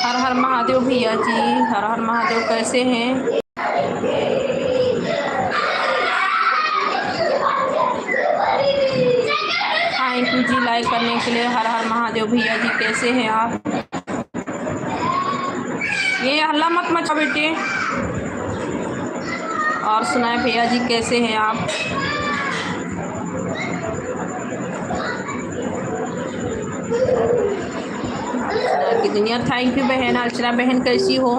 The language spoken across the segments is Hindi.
हर हर महादेव भैया जी, हर हर महादेव, कैसे हैं? थैंक यू जी लाइक करने के लिए। हर हर महादेव भैया जी, कैसे हैं आप? ये हल्ला मत मचा बेटे। और सुनाए भैया जी, कैसे हैं आप? की दुनिया। थैंक यू बहन। अर्चना बहन, कैसी हो?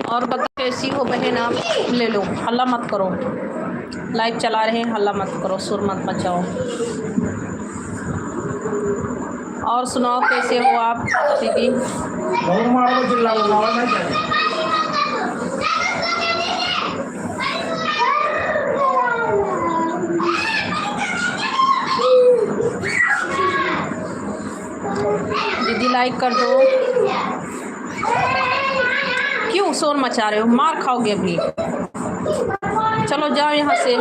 और बता कैसी हो बहन आप? ले लो, हल्ला मत करो, लाइव चला रहे हैं, हल्ला मत करो, सुर मत मचाओ। और सुनाओ कैसे हो आप दीदी? दीदी लाइक कर दो। क्यों शोर मचा रहे हो? मार खाओगे अभी। चलो जाओ यहाँ से।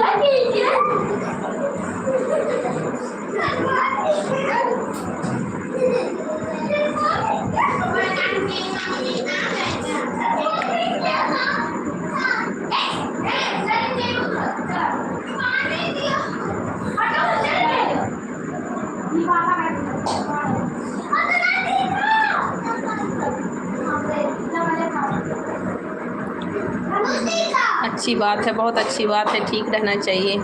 अच्छी बात है, बहुत अच्छी बात है, ठीक रहना चाहिए।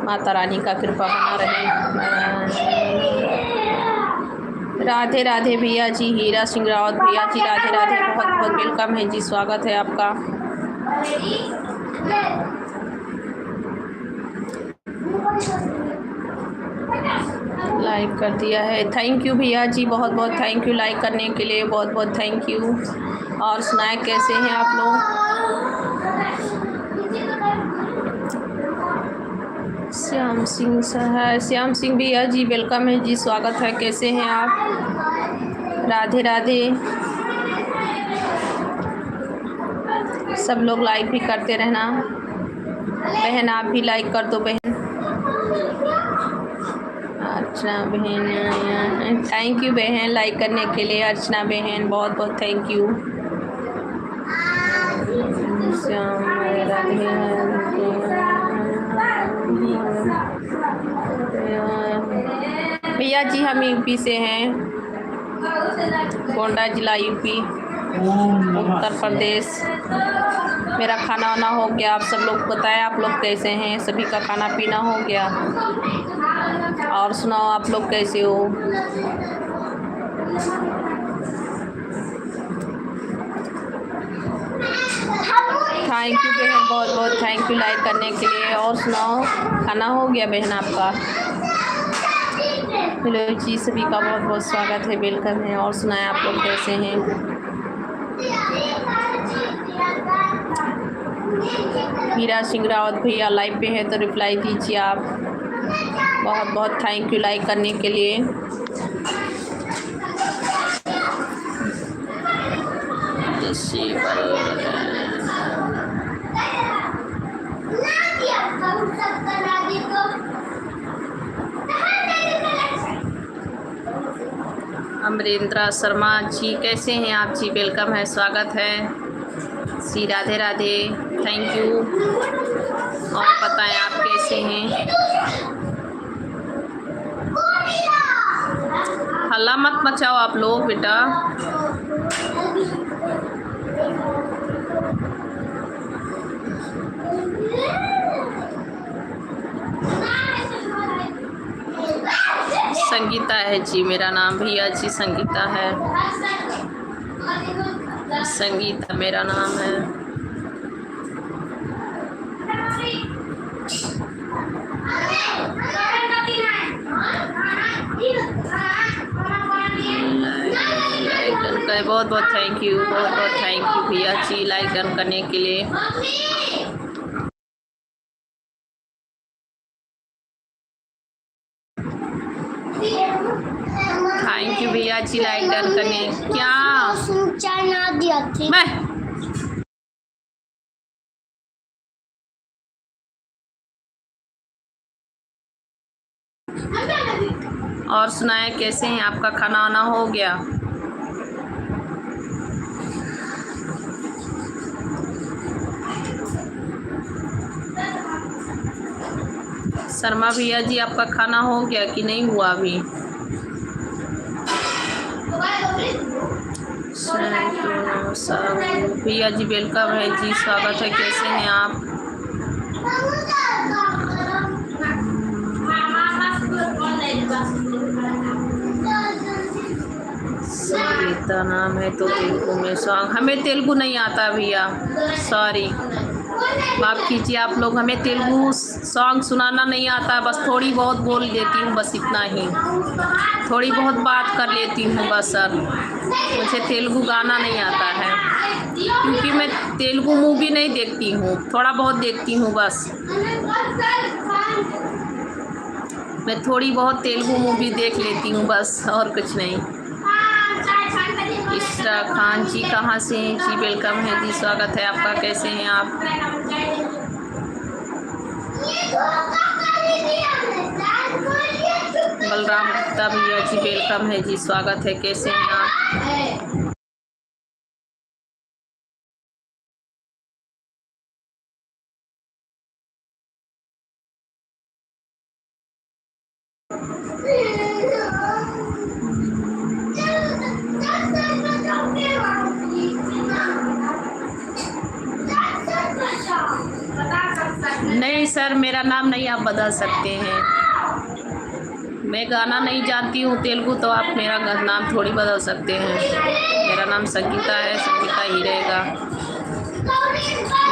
माता रानी का कृपा बना रहे। राधे राधे भैया जी, हीरा सिंह रावत भैया जी, राधे राधे, बहुत बहुत वेलकम है जी, स्वागत है आपका। लाइक कर दिया है, थैंक यू भैया जी, बहुत बहुत थैंक यू लाइक करने के लिए, बहुत बहुत थैंक यू। और सुनाए कैसे हैं आप लोग? श्याम सिंह है, श्याम सिंह भैया जी वेलकम है जी, स्वागत है, कैसे हैं आप? राधे राधे। सब लोग लाइक भी करते रहना बहन, आप भी लाइक कर दो बहन। अर्चना बहन, थैंक यू बहन लाइक करने के लिए। अर्चना बहन, बहुत बहुत थैंक यू। श्याम भैया जी, हम यूपी से हैं, गोंडा जिला यूपी, उत्तर प्रदेश। मेरा खाना वाना हो गया, आप सब लोग बताएं आप लोग कैसे हैं? सभी का खाना पीना हो गया? और सुनाओ आप लोग कैसे हो? थैंक यू बहन, बहुत बहुत थैंक यू लाइक करने के लिए। और सुनाओ खाना हो गया बहन आपका? हेलो जी, सभी का बहुत बहुत स्वागत है, वेलकम है। और सुनाएं आप लोग कैसे हैं? हीरा सिंह रावत भैया लाइव पे है तो रिप्लाई दीजिए आप। बहुत बहुत थैंक यू लाइक करने के लिए। अमरेंद्र शर्मा जी, कैसे हैं आप जी? वेलकम है, स्वागत है जी, राधे राधे, थैंक यू। और बताएं आप कैसे हैं? हल्ला मत मचाओ आप लोग बेटा। संगीता है जी मेरा नाम, भैया जी संगीता है, संगीता मेरा नाम है। बहुत बहुत थैंक यू, बहुत बहुत थैंक यू भैया जी लाइक डन करने के लिए। थैंक यू भैया जी लाइक डन करने। क्या मैं और सुनाए कैसे हैं, आपका खाना वाना हो गया? शर्मा भैया जी, आपका खाना हो गया कि नहीं हुआ अभी? भैया जी वेलकम है जी, स्वागत है, कैसे हैं आप? संगीता नाम है तो तेलुगु में सॉन्ग, हमें तेलुगु नहीं आता भैया, सॉरी, माफ़ कीजिए आप लोग, हमें तेलुगु सॉन्ग सुनाना नहीं आता, बस थोड़ी बहुत बोल देती हूँ, बस इतना ही, थोड़ी बहुत बात कर लेती हूँ बस सर, मुझे तेलुगु गाना नहीं आता है, क्योंकि मैं तेलुगु मूवी नहीं देखती हूँ, थोड़ा बहुत देखती हूँ बस, मैं थोड़ी बहुत तेलुगु मूवी देख लेती हूँ बस, और कुछ नहीं। इशरा खान जी कहाँ से हैं जी? वेलकम है जी, स्वागत है आपका, कैसे हैं आप? बलराम गुप्ता भैया जी वेलकम है जी, स्वागत है, कैसे हैं आप? नहीं सर, मेरा नाम नहीं आप बदल सकते हैं, मैं गाना नहीं जानती हूँ तेलुगु, तो आप मेरा नाम थोड़ी बदल सकते हैं, मेरा नाम संगीता है, संगीता ही रहेगा।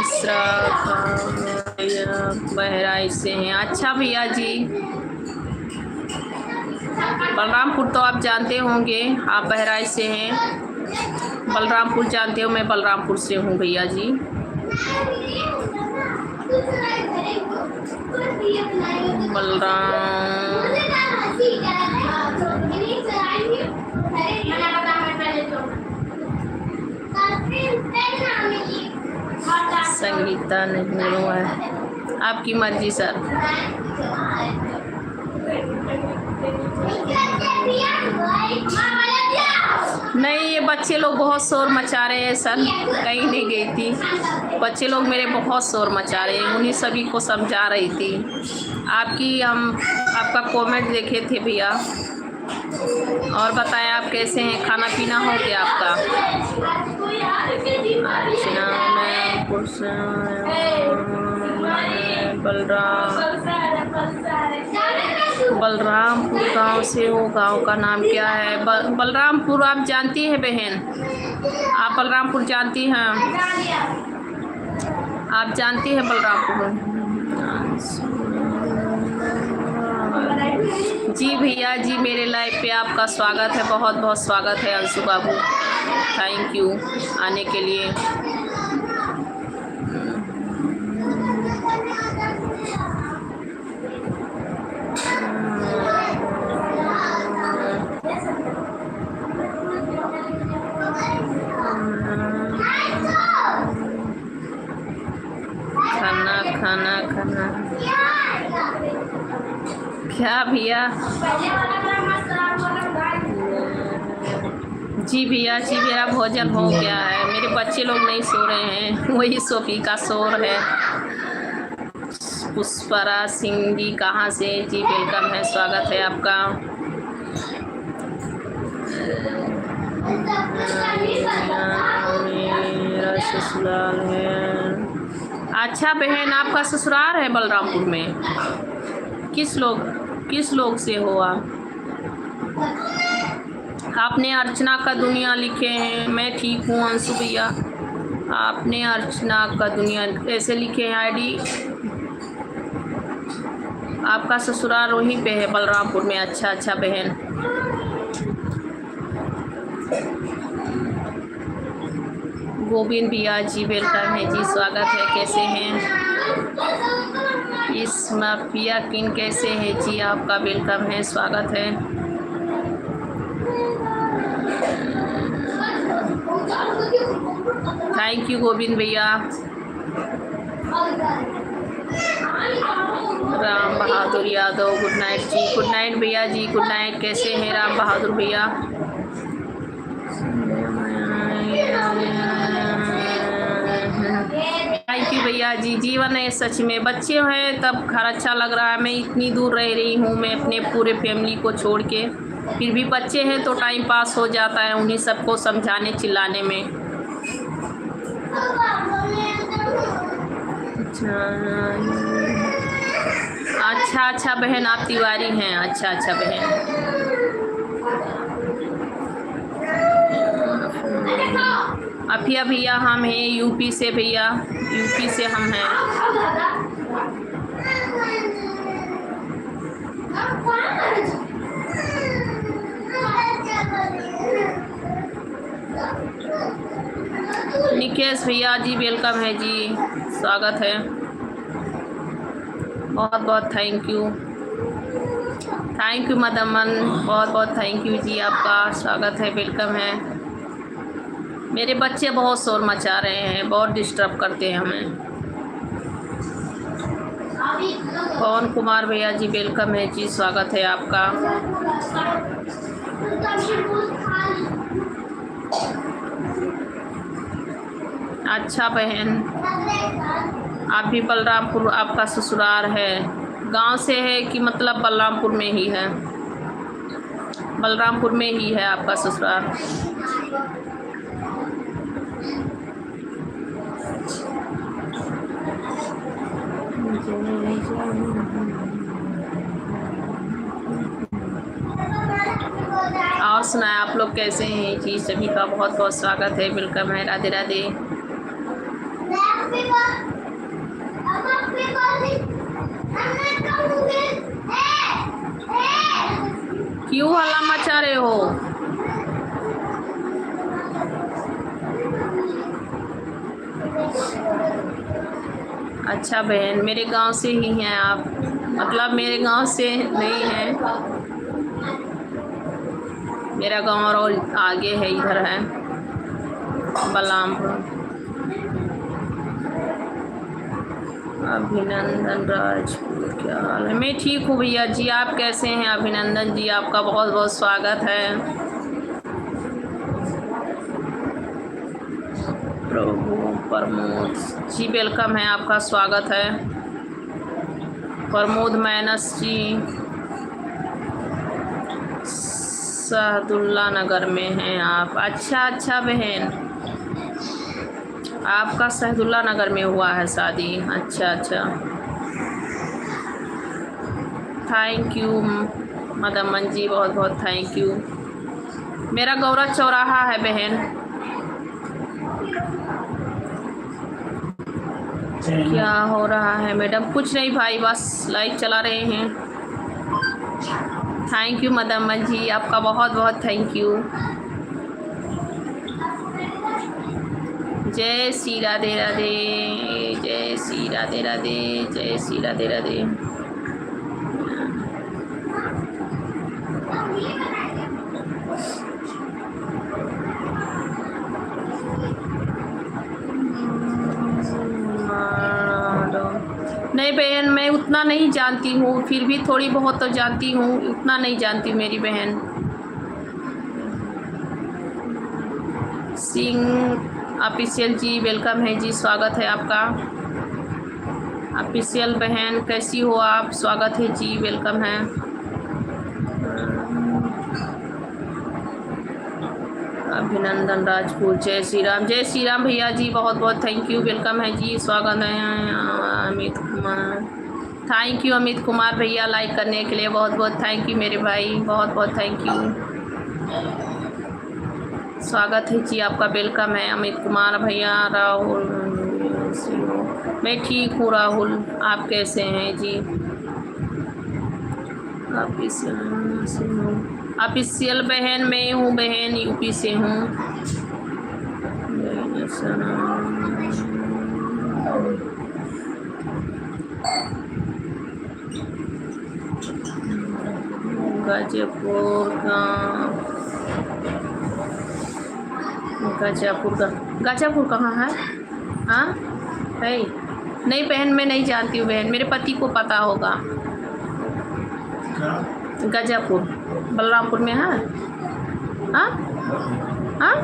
इसरा बहराइच से हैं, अच्छा भैया जी, बलरामपुर तो आप जानते होंगे, आप बहराइच से हैं, बलरामपुर जानते हो, मैं बलरामपुर से हूँ भैया जी। संगीता नहीं हुआ है, आपकी मर्जी सर। नहीं, ये बच्चे लोग बहुत शोर मचा रहे हैं सर, कहीं नहीं गई थी, बच्चे लोग मेरे बहुत शोर मचा रहे हैं, उन्हीं सभी को समझा रही थी। आपका कमेंट देखे थे भैया, और बताएं आप कैसे हैं, खाना पीना हो गया आपका? अच्छा, मैं बलरामपुर गांव से हो, गांव का नाम क्या है? बलरामपुर आप जानती हैं बहन, आप बलरामपुर जानती हैं, आप जानती हैं बलरामपुर? जी भैया जी, मेरे लाइव पे आपका स्वागत है, बहुत बहुत स्वागत है अंशु बाबू, थैंक यू आने के लिए। खाना क्या भैया? जी भैया जी, मेरा भोजन हो गया है, मेरे बच्चे लोग नहीं सो रहे हैं, वही सोफी का शोर है। पुष्परा सिंह जी कहाँ से जी? वेलकम है, स्वागत है आपका। मेरा ससुराल है। अच्छा बहन, आपका ससुराल है बलरामपुर में? किस लोग से हो आप? आपने अर्चना का दुनिया लिखे हैं, मैं ठीक हूँ अंशु भैया, आपने अर्चना का दुनिया ऐसे लिखे हैं आईडी, आपका ससुराल वहीं पे है बलरामपुर में? अच्छा अच्छा बहन, गोविंद भैया जी वेलकम है जी, स्वागत है, कैसे हैं? इस माफिया किन कैसे है जी? आपका वेलकम है, स्वागत है। थैंक यू गोविंद भैया। राम बहादुर यादव गुड नाइट जी, गुड नाइट भैया जी, गुड नाइट। कैसे हैं राम बहादुर भैया? थैंक यू भैया जी। जीवन है सच में, बच्चे हैं तब घर अच्छा लग रहा है। मैं इतनी दूर रह रही हूँ, मैं अपने पूरे फैमिली को छोड़ के, फिर भी बच्चे हैं तो टाइम पास हो जाता है उन्हीं सबको समझाने चिल्लाने में। अच्छा बहन, आप तिवारी हैं? अच्छा बहन। अफिया भैया हम हैं यूपी से, भैया यूपी से हम हैं। निकेश भैया जी वेलकम है जी, स्वागत है, बहुत बहुत थैंक यू मदमन, बहुत बहुत थैंक यू जी, आपका स्वागत है, वेलकम है। मेरे बच्चे बहुत शोर मचा रहे हैं, बहुत डिस्टर्ब करते हैं हमें। पवन कुमार भैया जी वेलकम है जी, स्वागत है आपका। अच्छा बहन, आप भी बलरामपुर आपका ससुराल है? गांव से है कि मतलब बलरामपुर में ही है? बलरामपुर में ही है आपका ससुराल। और सुनाए आप लोग कैसे हैं जी? सभी का बहुत बहुत स्वागत है, वेलकम है, राधे राधे। क्यों हल्ला मचा रहे हो? अच्छा बहन, मेरे गांव से ही हैं आप? मतलब मेरे गांव से नहीं हैं, मेरा गांव और आगे है, इधर है बलरामपुर। अभिनंदन राजपूत, क्या हाल है? मैं ठीक हूँ भैया जी, आप कैसे हैं? अभिनंदन जी आपका बहुत बहुत स्वागत है। प्रभु प्रमोद जी वेलकम है, आपका स्वागत है। प्रमोद मैनस जी सहदुल्ला नगर में हैं आप? अच्छा बहन, आपका सहदुल्ला नगर में हुआ है शादी? अच्छा थैंक यू मदमन जी, बहुत बहुत थैंक यू। मेरा गौरा चौराहा है बहन। क्या हो रहा है मैडम? कुछ नहीं भाई, बस लाइव चला रहे हैं। थैंक यू मदमन जी, आपका बहुत बहुत थैंक यू। जय श्री राधे राधे, जय श्री राधे राधे, जय श्री राधे राधे। नहीं बहन, मैं उतना नहीं जानती हूँ, फिर भी थोड़ी बहुत तो जानती हूँ, उतना नहीं जानती मेरी बहन। सिंह ऑफिशियल जी वेलकम है जी, स्वागत है आपका। ऑफिशियल बहन कैसी हो आप? स्वागत है जी, वेलकम है। अभिनंदन राजपूत, जय श्री राम भैया जी, बहुत बहुत थैंक यू, वेलकम है जी, स्वागत है। अमित कुमार, थैंक यू अमित कुमार भैया, लाइक करने के लिए बहुत बहुत थैंक यू मेरे भाई, बहुत बहुत थैंक यू, स्वागत है जी आपका, वेलकम है अमित कुमार भैया। राहुल, मैं ठीक हूँ राहुल, आप कैसे हैं जी? ऑफिशियल बहन मैं हूँ बहन, यूपी से हूँ। गाजीपुर का गाजीपुर कहाँ है? हाँ है नहीं बहन, मैं नहीं जानती हूँ बहन, मेरे पति को पता होगा। गाजीपुर बलरामपुर में है। हाँ हाँ,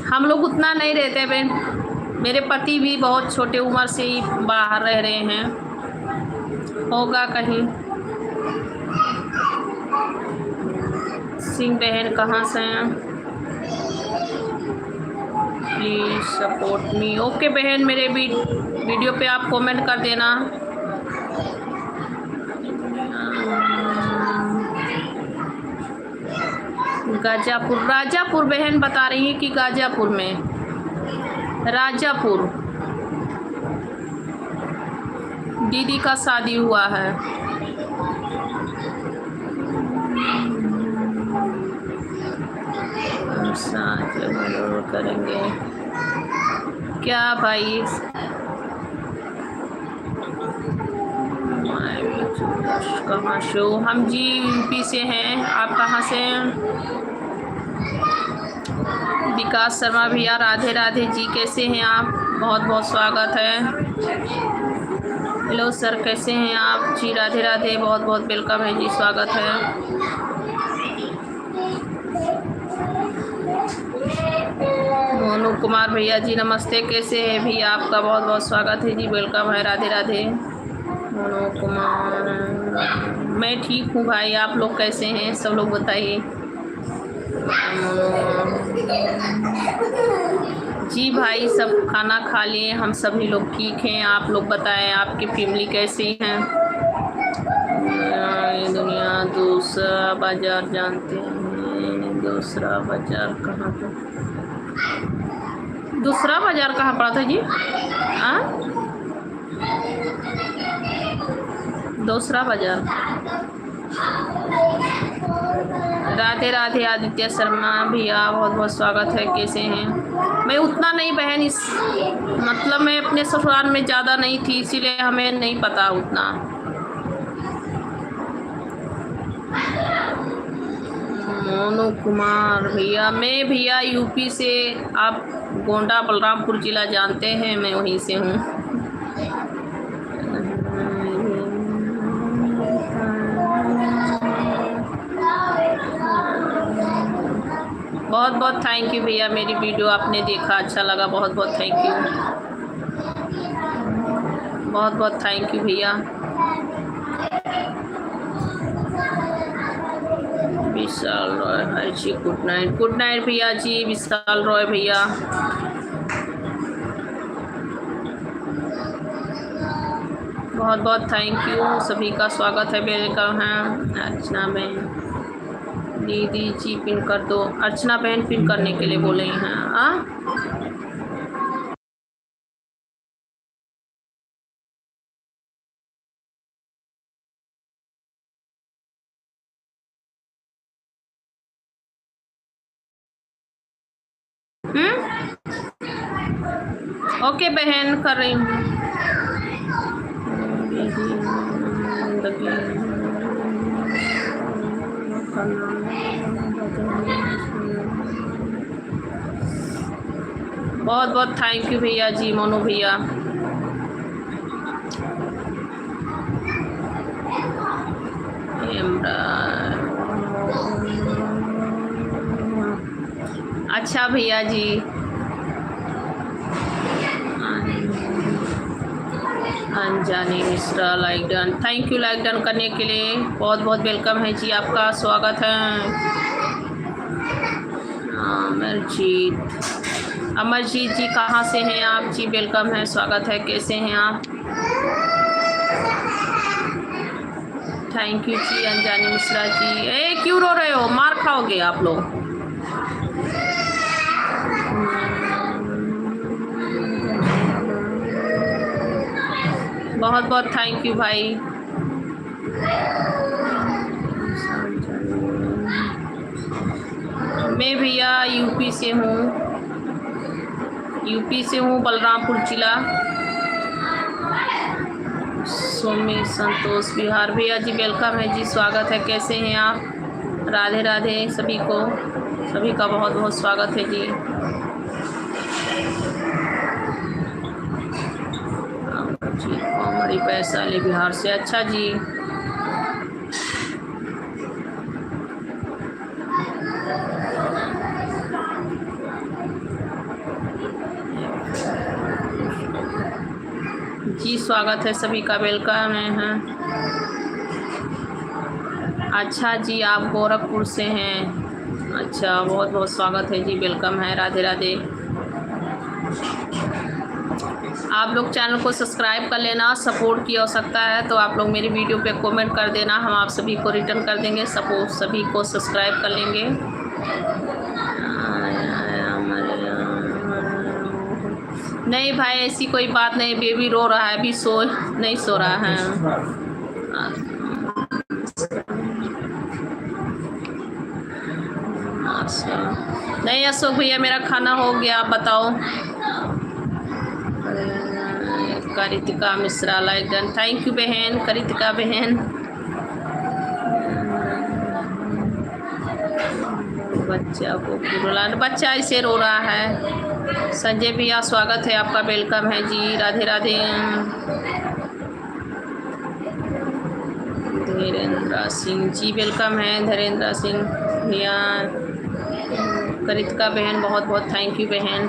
हम लोग उतना नहीं रहते बहन, मेरे पति भी बहुत छोटे उम्र से ही बाहर रह रहे हैं, होगा कहीं। सिंह बहन कहाँ से हैं? Please support me. ओके बहन, मेरे वीडियो पे आप कमेंट कर देना। गाजीपुर, राजापुर बहन बता रही है कि गाजीपुर में, राजापुर दीदी का शादी हुआ है। साथ जरूर करेंगे क्या भाई? कहाँ से हो? हम जी यूपी से हैं, आप कहाँ से हैं? विकास शर्मा भैया राधे राधे जी, कैसे हैं आप? बहुत बहुत स्वागत है। हेलो सर, कैसे हैं आप जी? राधे राधे, बहुत बहुत वेलकम है जी, स्वागत है। मोनू कुमार भैया जी नमस्ते, कैसे हैं भैया? आपका बहुत बहुत स्वागत है जी, वेलकम है, राधे राधे। मोनू कुमार, मैं ठीक हूँ भाई, आप लोग कैसे हैं? सब लोग बताइए। जी भाई, सब खाना खा लिए, हम सभी लोग ठीक हैं। आप लोग बताएं, आपकी फैमिली कैसी हैं? दुनिया दूसरा बाजार जानते हैं? दूसरा बाजार कहाँ पे? दूसरा बाजार कहाँ पड़ा था जी? दूसरा बाजार। राधे राधे आदित्य शर्मा भैया, बहुत बहुत स्वागत है, कैसे हैं? मैं उतना नहीं बहन, इस मतलब मैं अपने ससुराल में ज़्यादा नहीं थी, इसीलिए हमें नहीं पता उतना। मोनू कुमार भैया, मैं भैया यूपी से, आप गोंडा बलरामपुर जिला जानते हैं, मैं वहीं से हूँ। बहुत बहुत थैंक यू भैया, मेरी वीडियो आपने देखा, अच्छा लगा, बहुत बहुत थैंक यू, बहुत बहुत थैंक यू भैया। विशाल रॉय, हाय जी, गुड नाइट भैया जी, विशाल रॉय भैया। बहुत बहुत थैंक यू, सभी का स्वागत है, वेलकम है। अर्चना बहन, दीदी जी पिन कर दो। अर्चना बहन पिन करने के लिए बोले हैं। ओके बहन, कर रही हूँ। बहुत बहुत थैंक यू भैया जी, मोनू भैया। अच्छा भैया जी, Anjani Mishra, like done, thank you like done करने के लिए, बहुत बहुत वेलकम है जी, आपका स्वागत है। अमरजीत जी कहाँ से हैं आप जी? वेलकम है, स्वागत है, कैसे हैं आप? थैंक यू जी अंजानी मिश्रा जी। क्यों रो रहे हो? मार खाओगे आप लोग। बहुत बहुत थैंक यू भाई। मैं भैया यूपी से हूँ, बलरामपुर जिला, सोमी संतोष बिहार। भैया जी वेलकम है जी, स्वागत है, कैसे हैं आप? राधे राधे सभी को, सभी का बहुत बहुत स्वागत है जी। जी कॉमेडी वैशाली बिहार से। अच्छा जी, जी स्वागत है सभी का, वेलकम है। अच्छा जी, आप गोरखपुर से हैं। अच्छा, बहुत बहुत स्वागत है जी, वेलकम है, राधे राधे। आप लोग चैनल को सब्सक्राइब कर लेना, सपोर्ट की आवश्यकता है तो आप लोग मेरी वीडियो पे कमेंट कर देना, हम आप सभी को रिटर्न कर देंगे, सपोर्ट सभी को सब्सक्राइब कर लेंगे। नहीं भाई ऐसी कोई बात नहीं, बेबी रो रहा है, अभी नहीं सो रहा है। अच्छा नहीं अशोक भैया, मेरा खाना हो गया, आप बताओ। Kritika Mishra like done, thank you बहन, करितिका बहन। बच्चा को बुला, बच्चा इसे रो रहा है। संजय भैया स्वागत है आपका, वेलकम है जी, राधे राधे। धीरेन्द्र सिंह जी वेलकम है, धीरेन्द्र सिंह भैया। करितिका बहन बहुत बहुत थैंक यू बहन।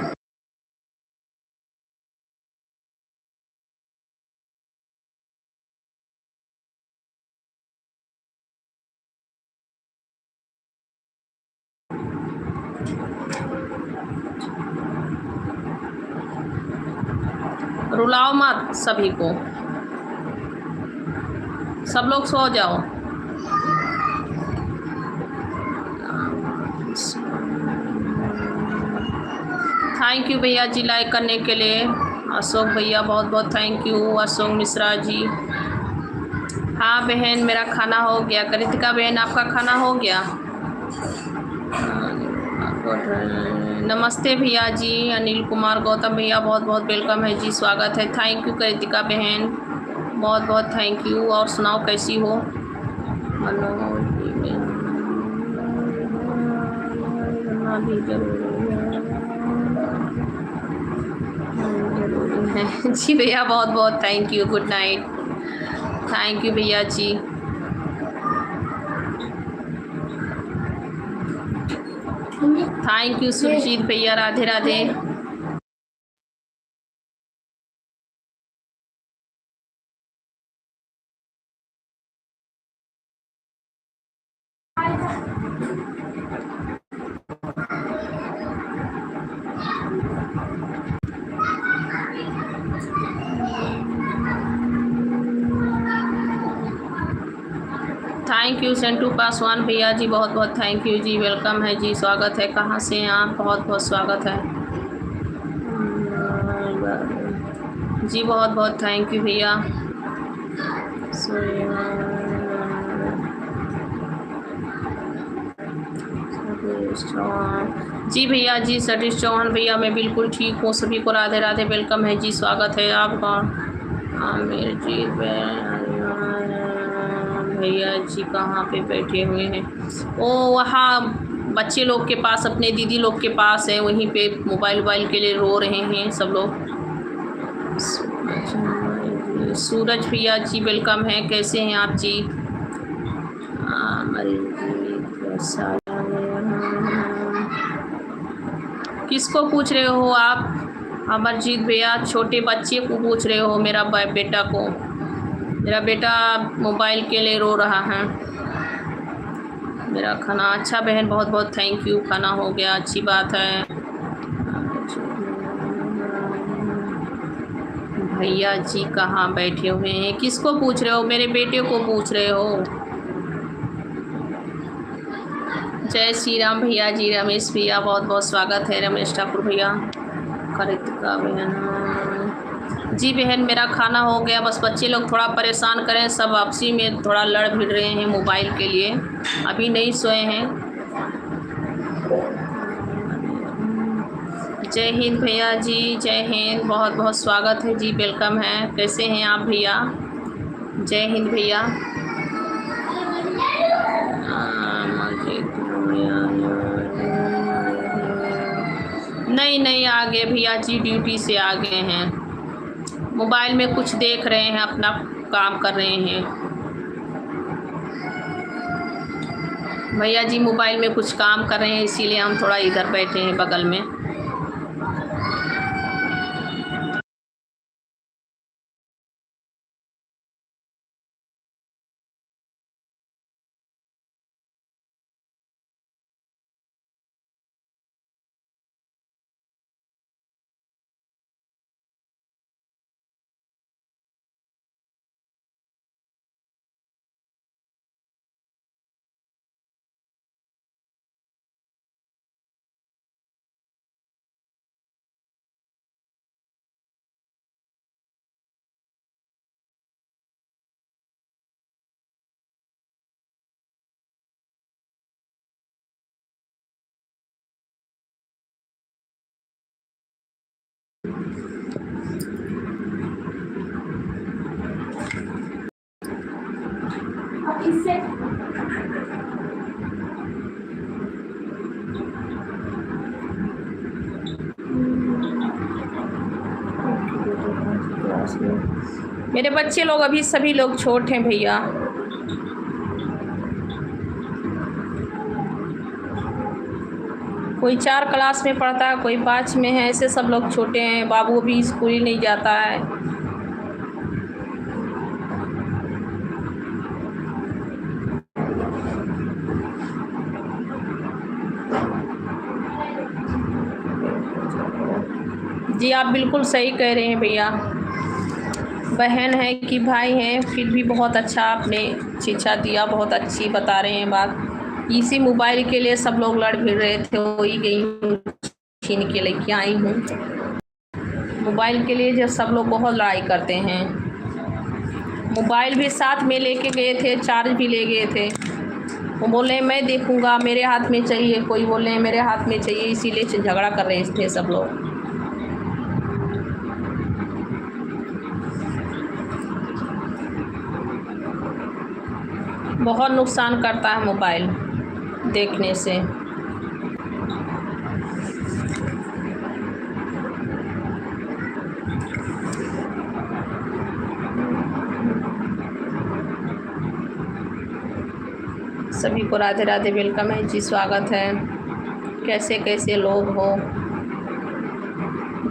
रुलाओ मत सभी को, सब लोग सो जाओ। थैंक यू भैया जी लाइक करने के लिए। अशोक भैया बहुत बहुत थैंक यू, अशोक मिश्रा जी। हाँ बहन मेरा खाना हो गया। करितिका बहन आपका खाना हो गया। नमस्ते भैया जी, अनिल कुमार गौतम भैया बहुत बहुत वेलकम है जी, स्वागत है, थैंक यू करितिका बहन, बहुत बहुत थैंक यू। और सुनाओ कैसी हो। जी भैया बहुत बहुत thank you, good night, thank you भैया जी। थैंक यू सुरजीत भैया, राधे राधे। थैंक यू सेंटू पासवान भैया जी, बहुत बहुत थैंक यू जी, वेलकम है जी, स्वागत है। कहाँ से हैं आप, बहुत बहुत स्वागत है जी, बहुत बहुत थैंक यू भैया। जी भैया जी, सतीश चौहान भैया मैं बिल्कुल ठीक हूँ, सभी को राधे राधे, वेलकम है जी, स्वागत है आपका। आमिर जी भैया जी कहाँ पे बैठे हुए हैं, ओ वहाँ बच्चे लोग के पास, अपने दीदी लोग के पास है, वहीं पे मोबाइल के लिए रो रहे हैं सब लोग। सूरज भैया जी वेलकम है, कैसे हैं आप जी। किसको पूछ रहे हो आप, अमरजीत भैया, छोटे बच्चे को पूछ रहे हो, मेरा बेटा को, मेरा बेटा मोबाइल के लिए रो रहा है। मेरा खाना अच्छा बहन, बहुत बहुत थैंक यू, खाना हो गया, अच्छी बात है। भैया जी कहाँ बैठे हुए हैं, किसको पूछ रहे हो, मेरे बेटे को पूछ रहे हो। जय श्री राम भैया जी, रमेश भैया बहुत बहुत स्वागत है, रमेश ठाकुर भैया। करितिका बहन जी, बहन मेरा खाना हो गया, बस बच्चे लोग थोड़ा परेशान करें, सब आपसी में थोड़ा लड़ भिड़ रहे हैं मोबाइल के लिए, अभी नहीं सोए हैं। जय हिंद भैया जी, जय हिंद, बहुत बहुत स्वागत है जी, वेलकम है, कैसे हैं आप भैया। जय हिंद भैया। नहीं नहीं आ गए भैया जी, ड्यूटी से आ गए हैं। मोबाइल में कुछ देख रहे हैं, अपना काम कर रहे हैं। भैया जी मोबाइल में कुछ काम कर रहे हैं, इसीलिए हम थोड़ा इधर बैठे हैं बगल में। इससे मेरे बच्चे लोग अभी सभी लोग छोटे हैं भैया। कोई 4 क्लास में पढ़ता है, कोई 5 में है, ऐसे सब लोग छोटे हैं। बाबू अभी स्कूल ही नहीं जाता है। जी आप बिल्कुल सही कह रहे हैं भैया। बहन है कि भाई हैं, फिर भी बहुत अच्छा आपने शिक्षा दिया, बहुत अच्छी बता रहे हैं बात। इसी मोबाइल के लिए सब लोग लड़ भिड़ रहे थे, वही गई हूँ छीन के लेके आई हूँ। मोबाइल के लिए जो सब लोग बहुत लड़ाई करते हैं। मोबाइल भी साथ में लेके गए थे, चार्ज भी ले गए थे। वो बोले मैं देखूँगा, मेरे हाथ में चाहिए, कोई बोले मेरे हाथ में चाहिए, इसीलिए झगड़ा कर रहे थे सब लोग। बहुत नुकसान करता है मोबाइल देखने से। सभी को राधे राधे, वेलकम है जी, स्वागत है। कैसे कैसे लोग हो,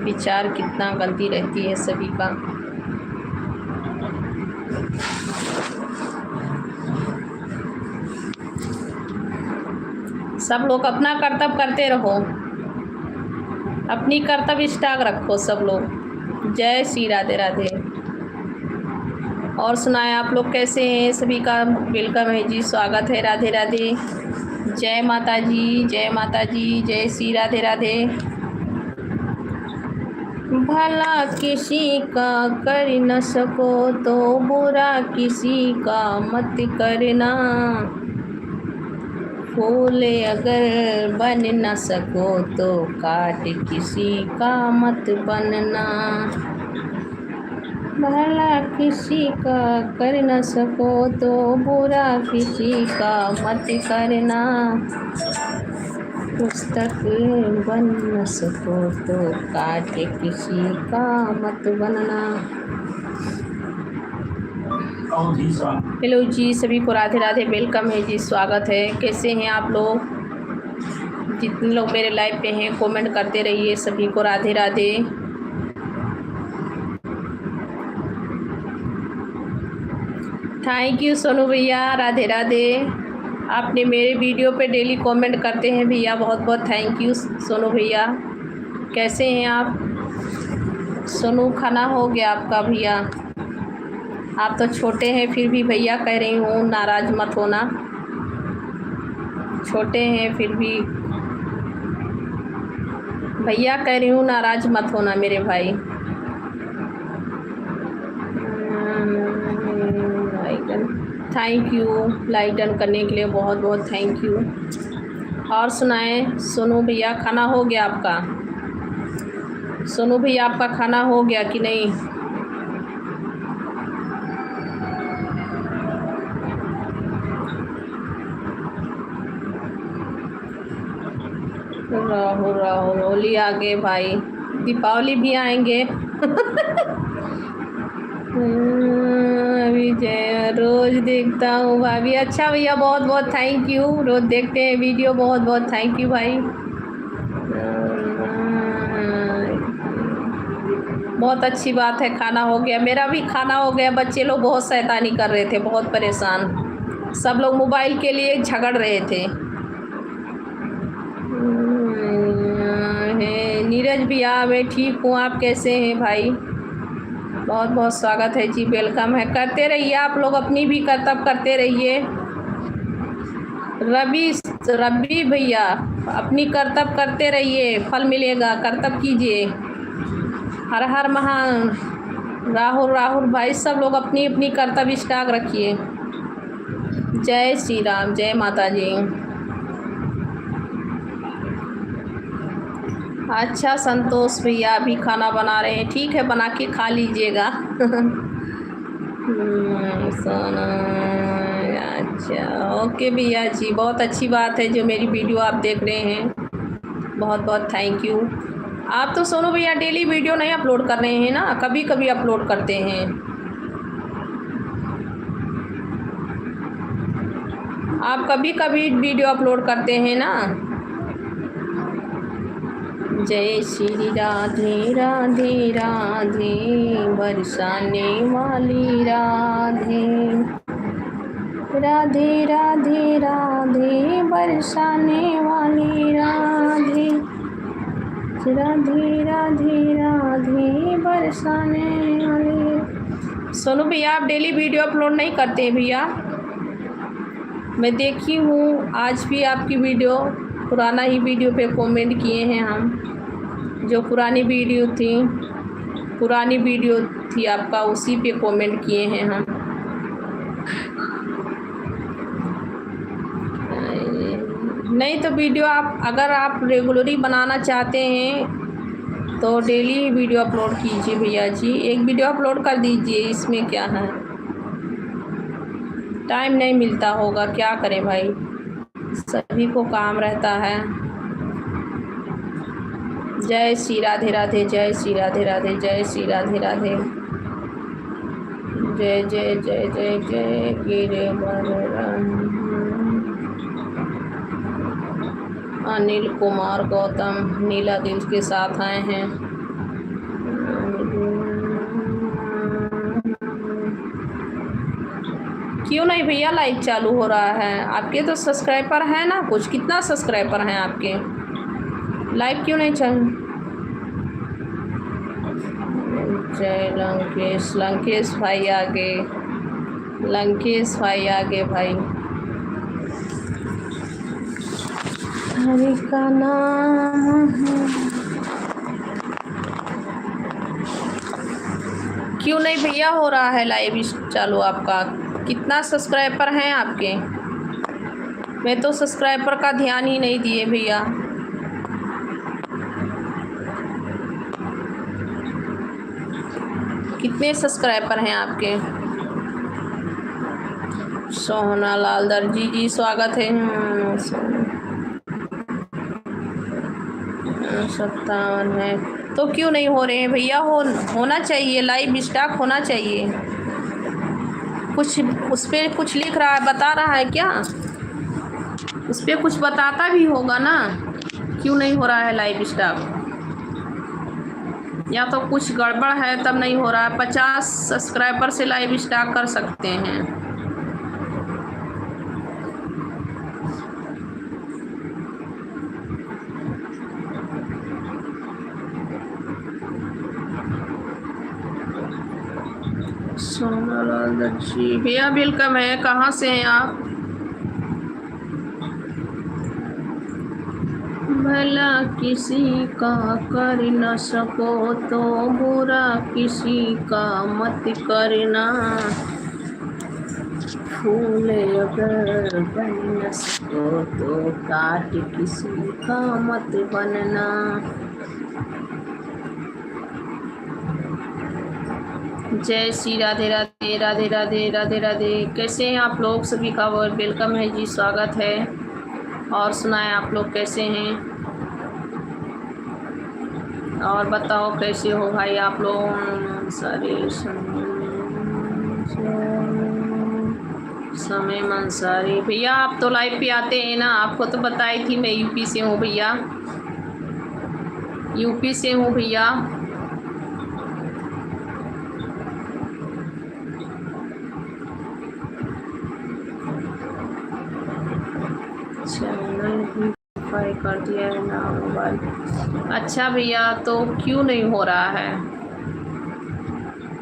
विचार कितना गलती रहती है सभी का। सब लोग अपना कर्तव्य करते रहो, अपनी कर्तव्य स्टाक रखो सब लोग। जय श्री राधे राधे। और सुनाए आप लोग कैसे हैं, सभी का वेलकम है जी, स्वागत है। राधे राधे, जय माता जी, जय माता जी, जय श्री राधे राधे। भला किसी का कर न सको तो बुरा किसी का मत करना। फूल अगर बन न सको तो काट किसी का मत बनना। भला किसी का कर न सको तो बुरा किसी का मत करना। पुस्तक बन न सको तो काट किसी का मत बनना। हेलो जी, सभी को राधे राधे, वेलकम है जी, स्वागत है। कैसे हैं आप लोग? जितने लोग मेरे लाइव पे हैं कमेंट करते रहिए। सभी को राधे राधे। थैंक यू सोनू भैया, राधे राधे। आपने मेरे वीडियो पे डेली कमेंट करते हैं भैया, बहुत बहुत थैंक यू सोनू भैया। कैसे हैं आप? सोनू खाना हो गया आपका भैया? आप तो छोटे हैं फिर भी भैया कह रही हूँ, नाराज़ मत होना। छोटे हैं फिर भी भैया कह रही हूँ, नाराज़ मत होना मेरे भाई। थैंक यू लाइक डन करने के लिए, बहुत बहुत थैंक यू। और सुनाएं सोनू भैया, खाना हो गया आपका? सोनू भैया आपका खाना हो गया कि नहीं? राहुल राहुल, होली आगे भाई, दीपावली भी आएंगे। अभी जय रोज देखता हूँ भाभी। अच्छा भैया, बहुत बहुत थैंक यू। रोज देखते हैं वीडियो, बहुत बहुत थैंक यू भाई। बहुत अच्छी बात है, खाना हो गया। मेरा भी खाना हो गया। बच्चे लोग बहुत शैतानी कर रहे थे, बहुत परेशान। सब लोग मोबाइल के लिए झगड़ रहे थे। नीरज भैया, मैं ठीक हूँ, आप कैसे हैं भाई? बहुत बहुत स्वागत है जी, वेलकम है। करते रहिए आप लोग, अपनी भी कर्तव्य करते रहिए। रवि भैया, अपनी कर्तव्य करते रहिए, फल मिलेगा। कर्तव्य कीजिए। हर हर महान। राहुल भाई, सब लोग अपनी अपनी कर्तव्य स्टाक रखिए। जय श्री राम, जय माता जी। अच्छा संतोष भैया अभी खाना बना रहे हैं, ठीक है, बना के खा लीजिएगा। सोना, अच्छा ओके भैया जी, बहुत अच्छी बात है जो मेरी वीडियो आप देख रहे हैं। बहुत बहुत थैंक यू। आप तो सोनू भैया डेली वीडियो नहीं अपलोड कर रहे हैं ना, कभी कभी अपलोड करते हैं। आप कभी कभी वीडियो अपलोड करते हैं ना। जय श्री राधे राधे राधे, बरसाने वाली राधे। राधे राधे राधे, बरसाने वाली राधे। राधे राधे राधे, बरसाने वाली। सोनू भैया, आप डेली वीडियो अपलोड नहीं करते हैं भैया? मैं देखी हूँ आज भी आपकी वीडियो, पुराना ही वीडियो पे कमेंट किए हैं हम। जो पुरानी वीडियो थी आपका, उसी पे कमेंट किए हैं हम। नहीं तो वीडियो अगर आप रेगुलरली बनाना चाहते हैं तो डेली वीडियो अपलोड कीजिए भैया जी। एक वीडियो अपलोड कर दीजिए, इसमें क्या है। टाइम नहीं मिलता होगा, क्या करें भाई, सभी को काम रहता है। जय श्री राधे राधे, जय श्री राधे राधे, जय श्री राधे राधे। जय जय जय जय जय गिरे अनिल कुमार गौतम नीला दिल के साथ आए हैं। क्यों नहीं भैया लाइव चालू हो रहा है? आपके तो सब्सक्राइबर हैं ना कुछ, कितना सब्सक्राइबर हैं आपके? लाइव क्यों नहीं चल? जय लंकेश भाई आगे, लंकेश भाई आगे भाई। हरि का नाम है। क्यों नहीं भैया हो रहा है लाइव चालू आपका? कितना सब्सक्राइबर हैं आपके? मैं तो सब्सक्राइबर का ध्यान ही नहीं दिए भैया। कितने सब्सक्राइबर हैं आपके? सोहना लाल दर्जी जी, स्वागत है। 57 है तो क्यों नहीं हो रहे हैं भैया? होना चाहिए, लाइव स्टॉक होना चाहिए। कुछ उस पर कुछ लिख रहा है, बता रहा है क्या? उस पर कुछ बताता भी होगा ना, क्यों नहीं हो रहा है लाइव स्टॉक? या तो कुछ गड़बड़ है तब नहीं हो रहा है। 50 सब्सक्राइबर से लाइव स्टॉक कर सकते हैं। सोनालाल दर्जी भैया वेलकम है। कहाँ से हैं आप? भला किसी का कर न सको तो बुरा किसी का मत करना। फूल अगर बन न सको तो काट किसी का मत बनना। जय श्री राधे राधे राधे राधे राधे राधे। कैसे हैं आप लोग? सभी का वेलकम है जी, स्वागत है। और सुनाएं आप लोग कैसे हैं? और बताओ कैसे हो भाई आप लोग? सारे समय मंसारी भैया, आप तो लाइव पे आते हैं ना, आपको तो बताई थी मैं यूपी से हूँ भैया, यूपी से हूँ भैया। चैनल वेरीफाई कर दिया है ना मोबाइल। अच्छा भैया, तो क्यों नहीं हो रहा है?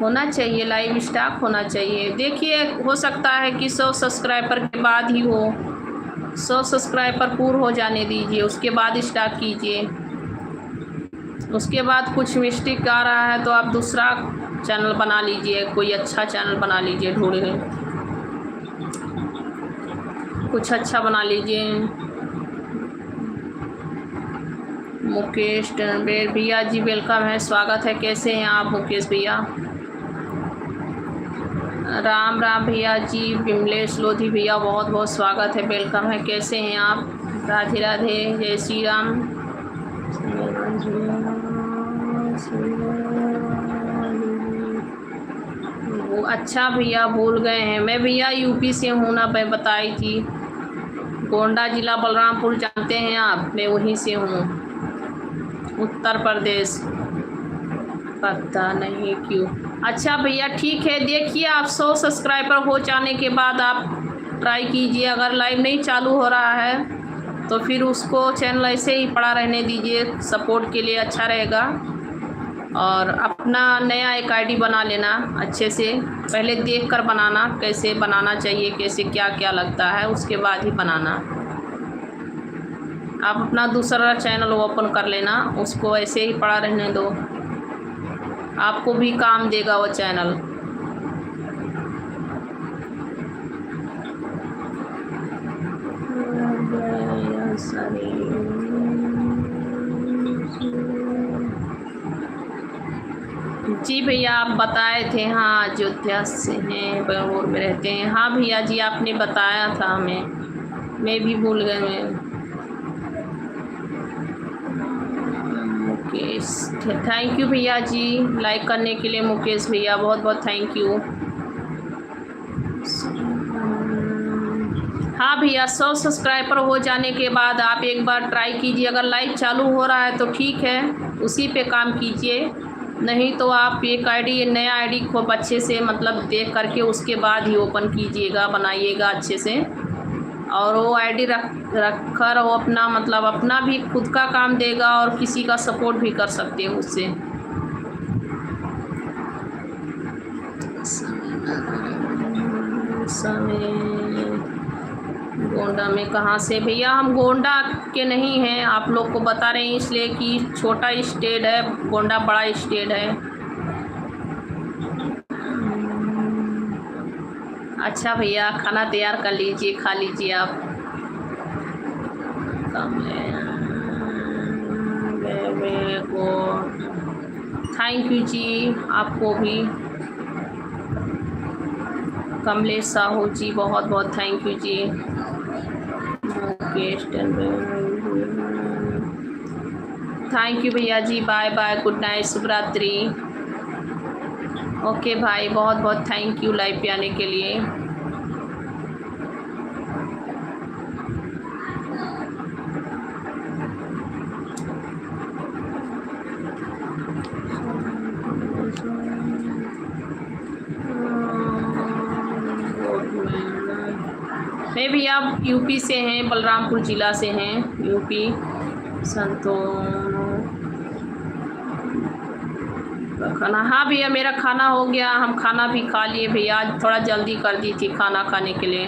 होना चाहिए, लाइव स्टॉक होना चाहिए। देखिए, हो सकता है कि 100 सब्सक्राइबर के बाद ही हो। 100 सब्सक्राइबर पूर्ण हो जाने दीजिए, उसके बाद स्टार्ट कीजिए। उसके बाद कुछ मिस्टेक आ रहा है तो आप दूसरा चैनल बना लीजिए, कोई अच्छा चैनल बना लीजिए, ढूंढिए कुछ अच्छा बना लीजिए। मुकेश टनबेर भैया जी वेलकम है, स्वागत है। कैसे हैं आप मुकेश भैया? राम राम भैया जी। विमलेश लोधी भैया बहुत बहुत स्वागत है, वेलकम है। कैसे हैं आप? राधे राधे, जय श्री राम। वो अच्छा भैया, भूल गए हैं। मैं भैया यूपी से हूँ ना, मैं बताई थी। गोंडा जिला बलरामपुर जानते हैं आप? मैं वहीं से हूँ, उत्तर प्रदेश। पता नहीं क्यों। अच्छा भैया ठीक है, देखिए आप 100 सब्सक्राइबर हो जाने के बाद आप ट्राई कीजिए। अगर लाइव नहीं चालू हो रहा है तो फिर उसको चैनल ऐसे ही पड़ा रहने दीजिए, सपोर्ट के लिए अच्छा रहेगा। और अपना नया एक आईडी बना लेना अच्छे से, पहले देख कर बनाना कैसे बनाना चाहिए, कैसे क्या क्या लगता है, उसके बाद ही बनाना। आप अपना दूसरा चैनल ओपन कर लेना, उसको ऐसे ही पड़ा रहने दो, आपको भी काम देगा वो चैनल। जी भैया, आप बताए थे। हाँ, अयोध्या से हैं, बेंगलोर में रहते हैं। हाँ भैया जी, आपने बताया था हमें, मैं भी भूल गए। मैं मुकेश, थैंक यू भैया जी लाइक करने के लिए। मुकेश भैया बहुत बहुत थैंक यू। हाँ भैया, 100 सब्सक्राइबर हो जाने के बाद आप एक बार ट्राई कीजिए। अगर लाइव चालू हो रहा है तो ठीक है, उसी पे काम कीजिए। नहीं तो आप एक आईडी, नया आईडी खूब अच्छे से मतलब देख करके उसके बाद ही ओपन कीजिएगा, बनाइएगा अच्छे से। और वो आईडी रख कर वो अपना मतलब अपना भी खुद का काम देगा और किसी का सपोर्ट भी कर सकते हैं उससे। गोंडा में कहाँ से भैया? हम गोंडा के नहीं हैं, आप लोग को बता रहे हैं इसलिए कि छोटा स्टेट है, गोंडा बड़ा स्टेट है। अच्छा भैया, खाना तैयार कर लीजिए, खा लीजिए आप। थैंक यू जी, आपको भी। कमलेश साहू जी बहुत बहुत थैंक यू जी। थैंक यू भैया जी, बाय बाय, गुड नाइट, शुभ रात्रि। ओके भाई, बहुत बहुत थैंक यू लाइव पे आने के लिए। मैं भी आप यूपी से हैं, बलरामपुर ज़िला से हैं, यूपी। संतो खाना, हाँ भैया मेरा खाना हो गया, हम खाना भी खा लिए भैया। आज थोड़ा जल्दी कर दी थी खाना खाने के लिए।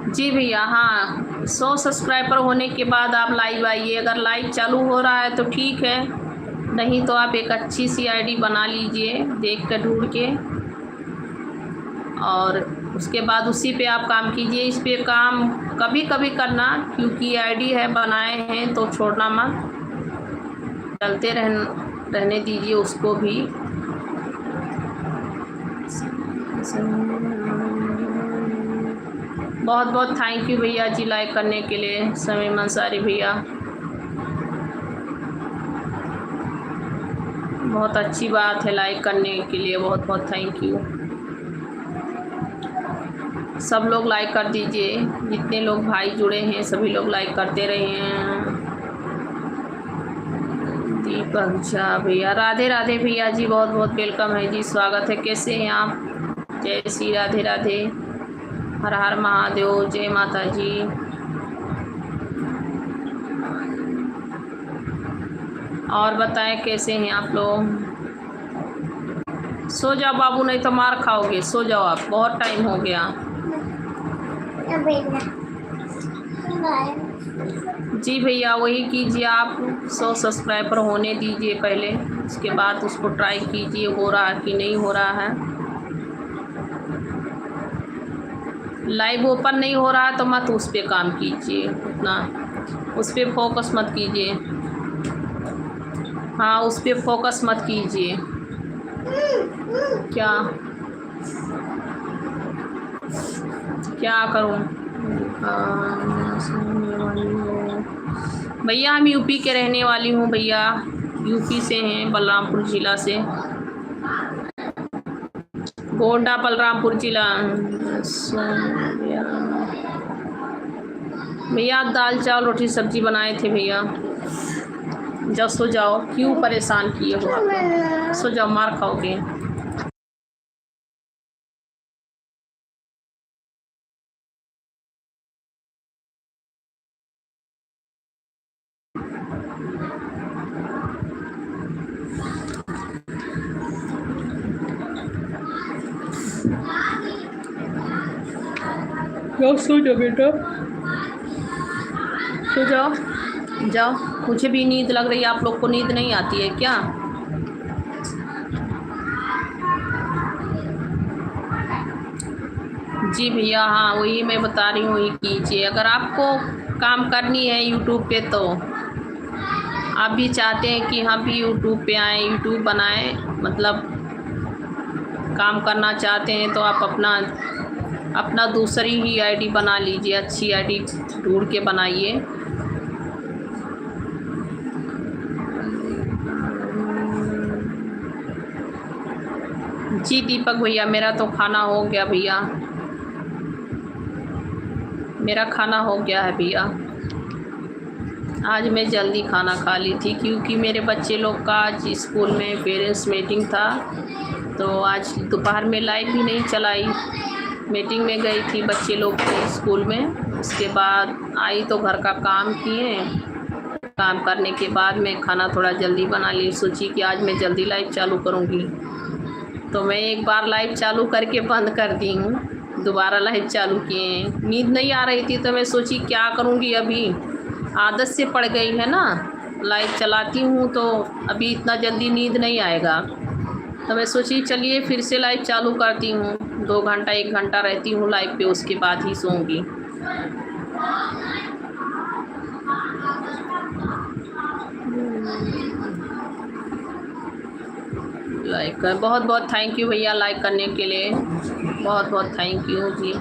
जी भैया, हाँ 100 सब्सक्राइबर होने के बाद आप लाइव आइए। अगर लाइव चालू हो रहा है तो ठीक है, नहीं तो आप एक अच्छी सी आईडी बना लीजिए देख कर ढूंढ के, और उसके बाद उसी पे आप काम कीजिए। इस पे काम कभी कभी करना, क्योंकि आईडी है बनाए हैं तो छोड़ना मत, चलते रहने दीजिए उसको भी। बहुत बहुत थैंक यू भैया जी लाइक करने के लिए, समीम अंसारी भैया। बहुत अच्छी बात है, लाइक करने के लिए बहुत बहुत थैंक यू। सब लोग लाइक कर दीजिए, जितने लोग भाई जुड़े हैं सभी लोग लाइक करते रहे हैं। दीपक झा भैया, राधे राधे भैया जी, बहुत बहुत वेलकम है जी, स्वागत है। कैसे हैं आप? जय श्री राधे राधे, हर हर महादेव, जय माता जी। और बताएं कैसे हैं आप लोग? सो जाओ बाबू, नहीं तो मार खाओगे। सो जाओ आप, बहुत टाइम हो गया जी। भैया वही कीजिए आप, 100 सब्सक्राइबर होने दीजिए पहले, उसके बाद उसको ट्राई कीजिए हो रहा है कि नहीं हो रहा है। लाइव ओपन नहीं हो रहा है तो मत उस पर काम कीजिए, उतना उस पर फोकस मत कीजिए। हाँ, उस पर फोकस मत कीजिए। क्या क्या करूँ? भैया हम यूपी के रहने वाली हूँ भैया, यूपी से हैं, बलरामपुर ज़िला से, गोंडा बलरामपुर ज़िला। भैया दाल चावल रोटी सब्जी बनाए थे भैया। जाओ सो जाओ, क्यों परेशान किए हो आप? सो जाओ, मार खाओगे। जाओ सो जाओ बेटा, सो जाओ, जाओ। मुझे भी नींद लग रही है, आप लोग को नींद नहीं आती है क्या? जी भैया, हाँ वही मैं बता रही हूँ, वही कीजिए। अगर आपको काम करनी है यूट्यूब पे, तो आप भी चाहते हैं कि हम भी यूट्यूब पे आएँ, यूट्यूब बनाएं, मतलब काम करना चाहते हैं, तो आप अपना दूसरी ही आईडी बना लीजिए, अच्छी आईडी ढूंढ के बनाइए। जी दीपक भैया, मेरा तो खाना हो गया भैया, मेरा खाना हो गया है भैया। आज मैं जल्दी खाना खा ली थी, क्योंकि मेरे बच्चे लोग का आज स्कूल में पेरेंट्स मीटिंग था, तो आज दोपहर में लाइव भी नहीं चलाई। मीटिंग में गई थी बच्चे लोग के स्कूल में, उसके बाद आई तो घर का काम किए, काम करने के बाद मैं खाना थोड़ा जल्दी बना ली। सोची कि आज मैं जल्दी लाइव चालू करूँगी, तो मैं एक बार लाइव चालू करके बंद कर दी हूँ, दोबारा लाइव चालू किए। नींद नहीं आ रही थी तो मैं सोची क्या करूँगी, अभी आदत से पड़ गई है ना, लाइव चलाती हूँ तो अभी इतना जल्दी नींद नहीं आएगा, तो मैं सोची चलिए फिर से लाइव चालू करती हूँ। 2 घंटा 1 घंटा रहती हूँ लाइव पे, उसके बाद ही सोऊंगी। लाइक कर, बहुत बहुत थैंक यू भैया लाइक करने के लिए, बहुत बहुत थैंक यू जी।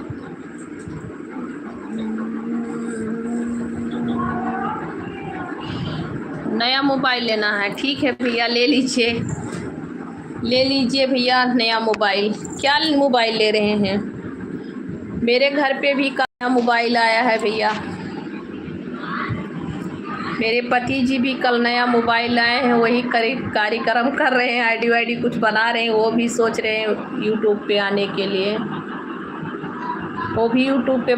नया मोबाइल लेना है, ठीक है भैया ले लीजिए, ले लीजिए भैया नया मोबाइल। क्या मोबाइल ले रहे हैं? मेरे घर पे भी नया मोबाइल आया है भैया, मेरे पति जी भी कल नया मोबाइल लाए हैं, वही कार्यक्रम कर रहे हैं, आईडी वाईडी कुछ बना रहे हैं, वो भी सोच रहे हैं यूट्यूब पे आने के लिए, वो भी यूट्यूब पे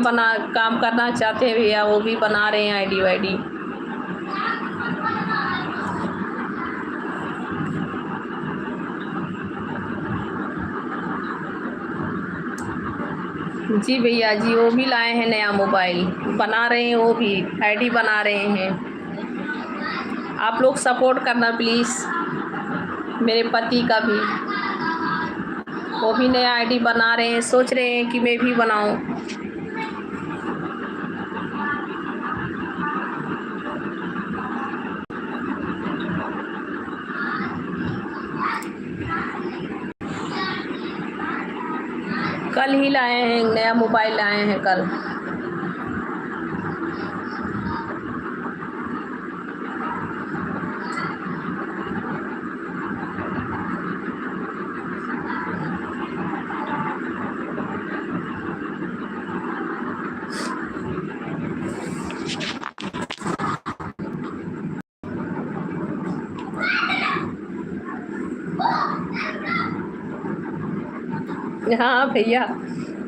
काम करना चाहते हैं भैया, वो भी बना रहे हैं आईडी वाईडी। जी भैया जी, वो भी लाए हैं नया मोबाइल, बना रहे हैं, वो भी आईडी बना रहे हैं। आप लोग सपोर्ट करना प्लीज़, मेरे पति का भी, वो भी नया आईडी बना रहे हैं, सोच रहे हैं कि मैं भी बनाऊं। कल ही लाए हैं, नया मोबाइल लाए हैं कल। हाँ भैया,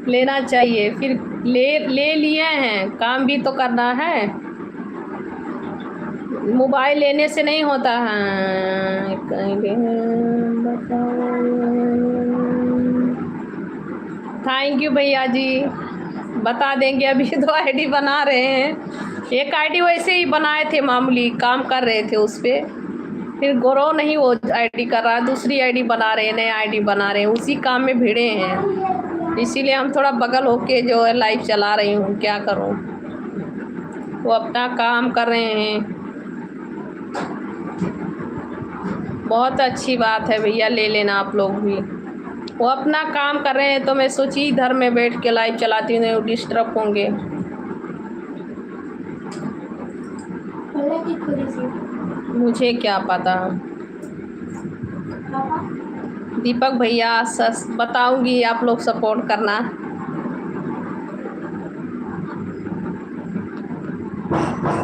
लेना चाहिए। फिर ले ले लिए हैं, काम भी तो करना है। मोबाइल लेने से नहीं होता है। थैंक यू भैया जी, बता देंगे। अभी तो आईडी बना रहे हैं। एक आईडी वैसे ही बनाए थे, मामूली काम कर रहे थे उस पर, फिर गौरव नहीं वो आईडी कर रहा, दूसरी आईडी बना रहे हैं, नया आईडी बना रहे हैं, उसी काम में भिड़े हैं। इसीलिए हम थोड़ा बगल होके जो है लाइव चला रही हूँ, क्या करूँ। वो अपना काम कर रहे हैं। बहुत अच्छी बात है भैया, ले लेना आप लोग भी। वो अपना काम कर रहे हैं तो मैं सोची इधर में बैठ के लाइव चलाती हूँ, नहीं डिस्टर्ब होंगे। मुझे क्या पता। दीपक भैया बताऊंगी, आप लोग सपोर्ट करना।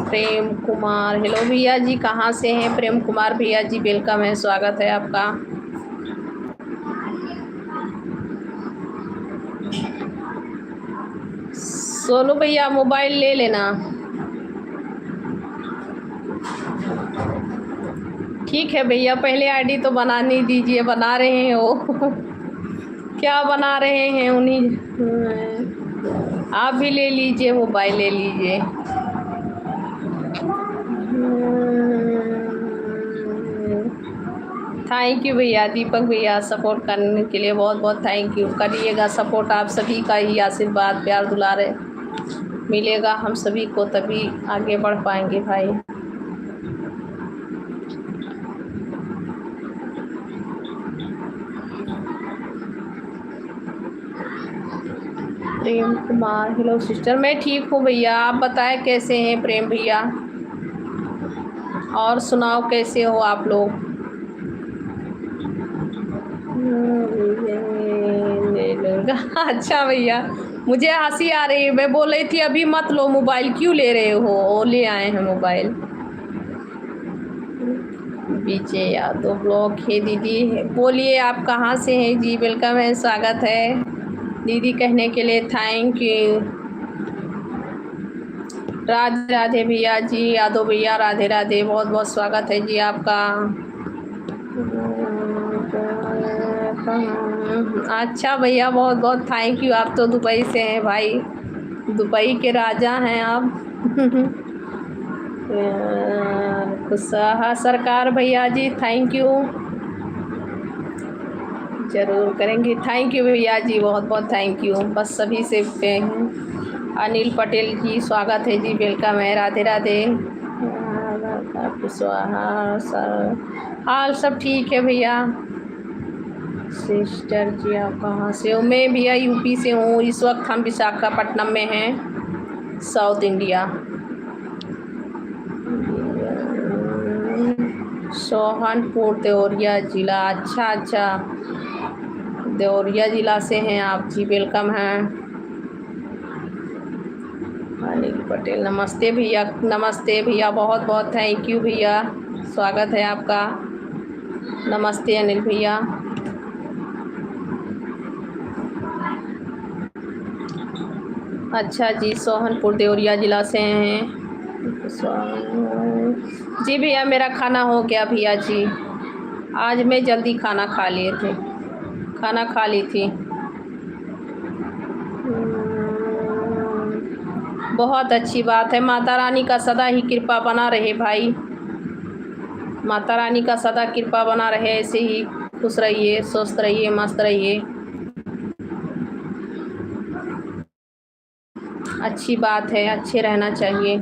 प्रेम कुमार, हेलो भैया जी, कहाँ से हैं प्रेम कुमार भैया जी? वेलकम है, स्वागत है आपका। सोनू भैया मोबाइल ले लेना। ठीक है भैया, पहले आईडी तो बनाने दीजिए, बना रहे हैं वो। क्या बना रहे हैं उन्हीं। आप भी ले लीजिए, मोबाइल ले लीजिए। थैंक यू भैया, दीपक भैया सपोर्ट करने के लिए बहुत बहुत थैंक यू। करिएगा सपोर्ट, आप सभी का ही आशीर्वाद प्यार दुलारे मिलेगा हम सभी को, तभी आगे बढ़ पाएंगे भाई। प्रेम कुमार, हेलो सिस्टर, मैं ठीक हूँ भैया, आप बताएं कैसे हैं प्रेम भैया? और सुनाओ कैसे हो आप लोग? अच्छा भैया, मुझे हंसी आ रही है। मैं बोल रही थी अभी मत लो मोबाइल, क्यों ले रहे हो? ओ ले आए हैं मोबाइल। विजय यादव ब्लॉग है दीदी, बोलिए आप कहाँ से हैं जी? वेलकम है, स्वागत है दीदी कहने के लिए, थैंक यू। राधे राधे भैया जी, यादव भैया राधे राधे, बहुत बहुत स्वागत है जी आपका। अच्छा भैया, बहुत बहुत थैंक यू। आप तो दुबई से हैं भाई, दुबई के राजा हैं आप। हाँ सरकार भैया जी, थैंक यू, जरूर करेंगे। थैंक यू भैया जी, बहुत बहुत थैंक यू। बस सभी से अनिल पटेल जी स्वागत है जी, वेलकम है, राधे राधे। हाल सब ठीक है भैया। सिस्टर जी आप कहाँ से हो? मैं भैया यूपी से हूँ, इस वक्त हम विशाखापट्टनम में हैं, साउथ इंडिया। सोहनपुर देवरिया ज़िला, अच्छा अच्छा, देवरिया ज़िला से हैं आप जी, वेलकम हैं। अनिल पटेल, नमस्ते भैया, नमस्ते भैया, बहुत बहुत थैंक यू भैया, स्वागत है आपका। नमस्ते अनिल भैया। अच्छा जी, सोहनपुर देवरिया ज़िला से हैं जी भैया। मेरा खाना हो गया भैया जी, आज मैं जल्दी खाना खा लिए थे, खाना खा ली थी। बहुत अच्छी बात है, माता रानी का सदा ही कृपा बना रहे भाई, माता रानी का सदा कृपा बना रहे, ऐसे ही खुश रहिए, स्वस्थ रहिए, मस्त रहिए। अच्छी बात है, अच्छे रहना चाहिए।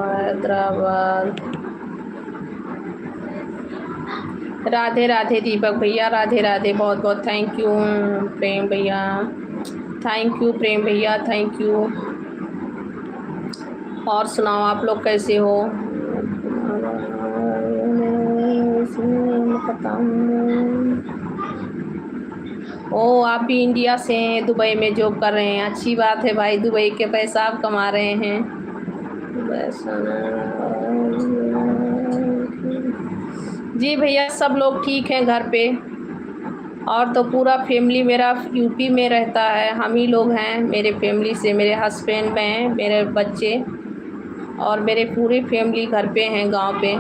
हैदराबाद, राधे राधे दीपक भैया, राधे राधे, बहुत बहुत थैंक यू प्रेम भैया, थैंक यू प्रेम भैया, थैंक यू। और सुनाओ आप लोग कैसे हो? ओ आप भी इंडिया से हैं, दुबई में जॉब कर रहे हैं, अच्छी बात है भाई, दुबई के पैसा आप कमा रहे हैं। जी भैया सब लोग ठीक हैं घर पे। और तो पूरा फैमिली मेरा यूपी में रहता है, हम ही लोग हैं मेरे फैमिली से, मेरे हस्बैंड में मेरे बच्चे और मेरे पूरी फैमिली घर पे हैं गांव पे।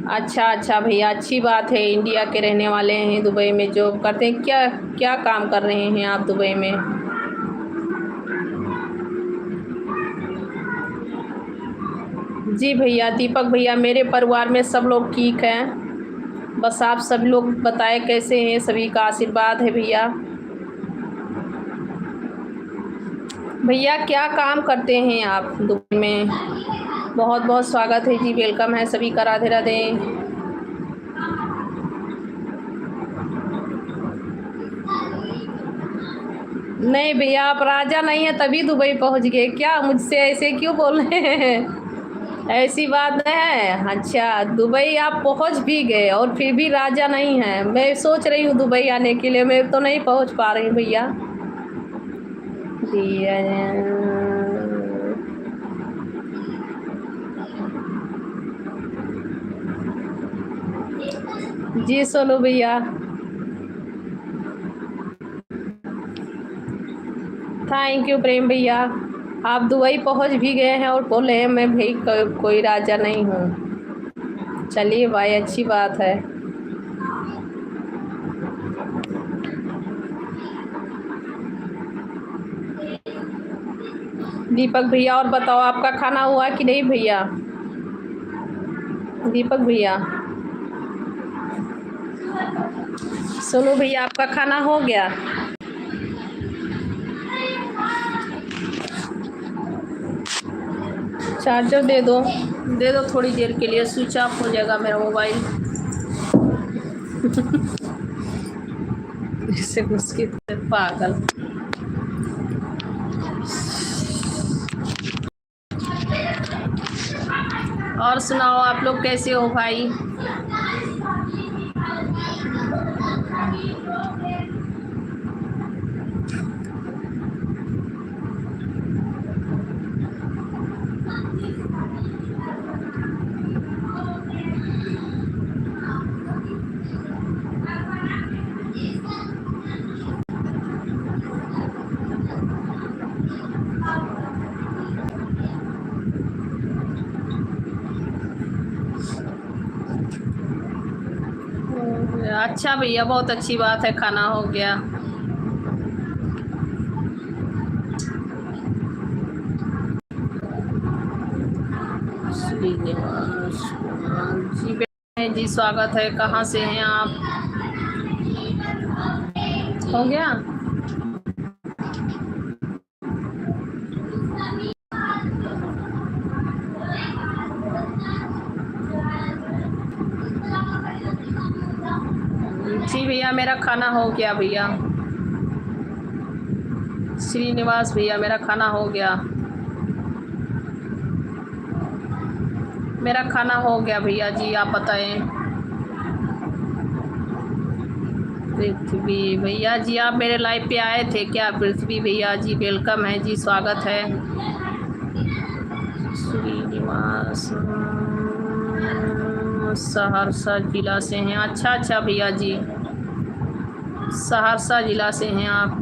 अच्छा अच्छा भैया, अच्छी बात है। इंडिया के रहने वाले हैं, दुबई में जॉब करते हैं। क्या क्या काम कर रहे हैं आप दुबई में? जी भैया, दीपक भैया, मेरे परिवार में सब लोग ठीक हैं। बस आप सभी लोग बताएं कैसे हैं, सभी का आशीर्वाद है भैया। भैया क्या काम करते हैं आप दुबई में? बहुत बहुत स्वागत है जी, वेलकम है सभी का, राधे राधे। नहीं भैया, आप राजा नहीं है तभी दुबई पहुंच गए क्या? मुझसे ऐसे क्यों बोल रहे हैं? ऐसी बात नहीं है। अच्छा, दुबई आप पहुंच भी गए और फिर भी राजा नहीं है। मैं सोच रही हूँ दुबई आने के लिए, मैं तो नहीं पहुंच पा रही भैया। जी सोनू भैया, थैंक यू प्रेम भैया। आप दुबई पहुंच भी गए हैं और बोल रहे हैं मैं भाई कोई राजा नहीं हूँ। चलिए भाई, अच्छी बात है। दीपक भैया और बताओ, आपका खाना हुआ कि नहीं भैया? दीपक भैया, सोनू भैया, आपका खाना हो गया? चार्जर दे दो थोड़ी देर के लिए, स्विच ऑफ हो जाएगा मेरा मोबाइल। इससे मुश्किल से पागल। और सुनाओ, आप लोग कैसे हो भाई? अच्छा भैया, बहुत अच्छी बात है, खाना हो गया। जी जी, स्वागत है। कहाँ से हैं आप? हो गया? जी भैया, मेरा खाना हो गया भैया। श्रीनिवास भैया, मेरा खाना हो गया। मेरा खाना हो गया भैया जी, आप बताएं। पृथ्वी भैया जी, आप मेरे लाइव पे आए थे क्या? पृथ्वी भैया जी, वेलकम है जी, स्वागत है। श्रीनिवास सहरसा जिला से हैं। अच्छा अच्छा भैया जी, सहरसा जिला से हैं आप।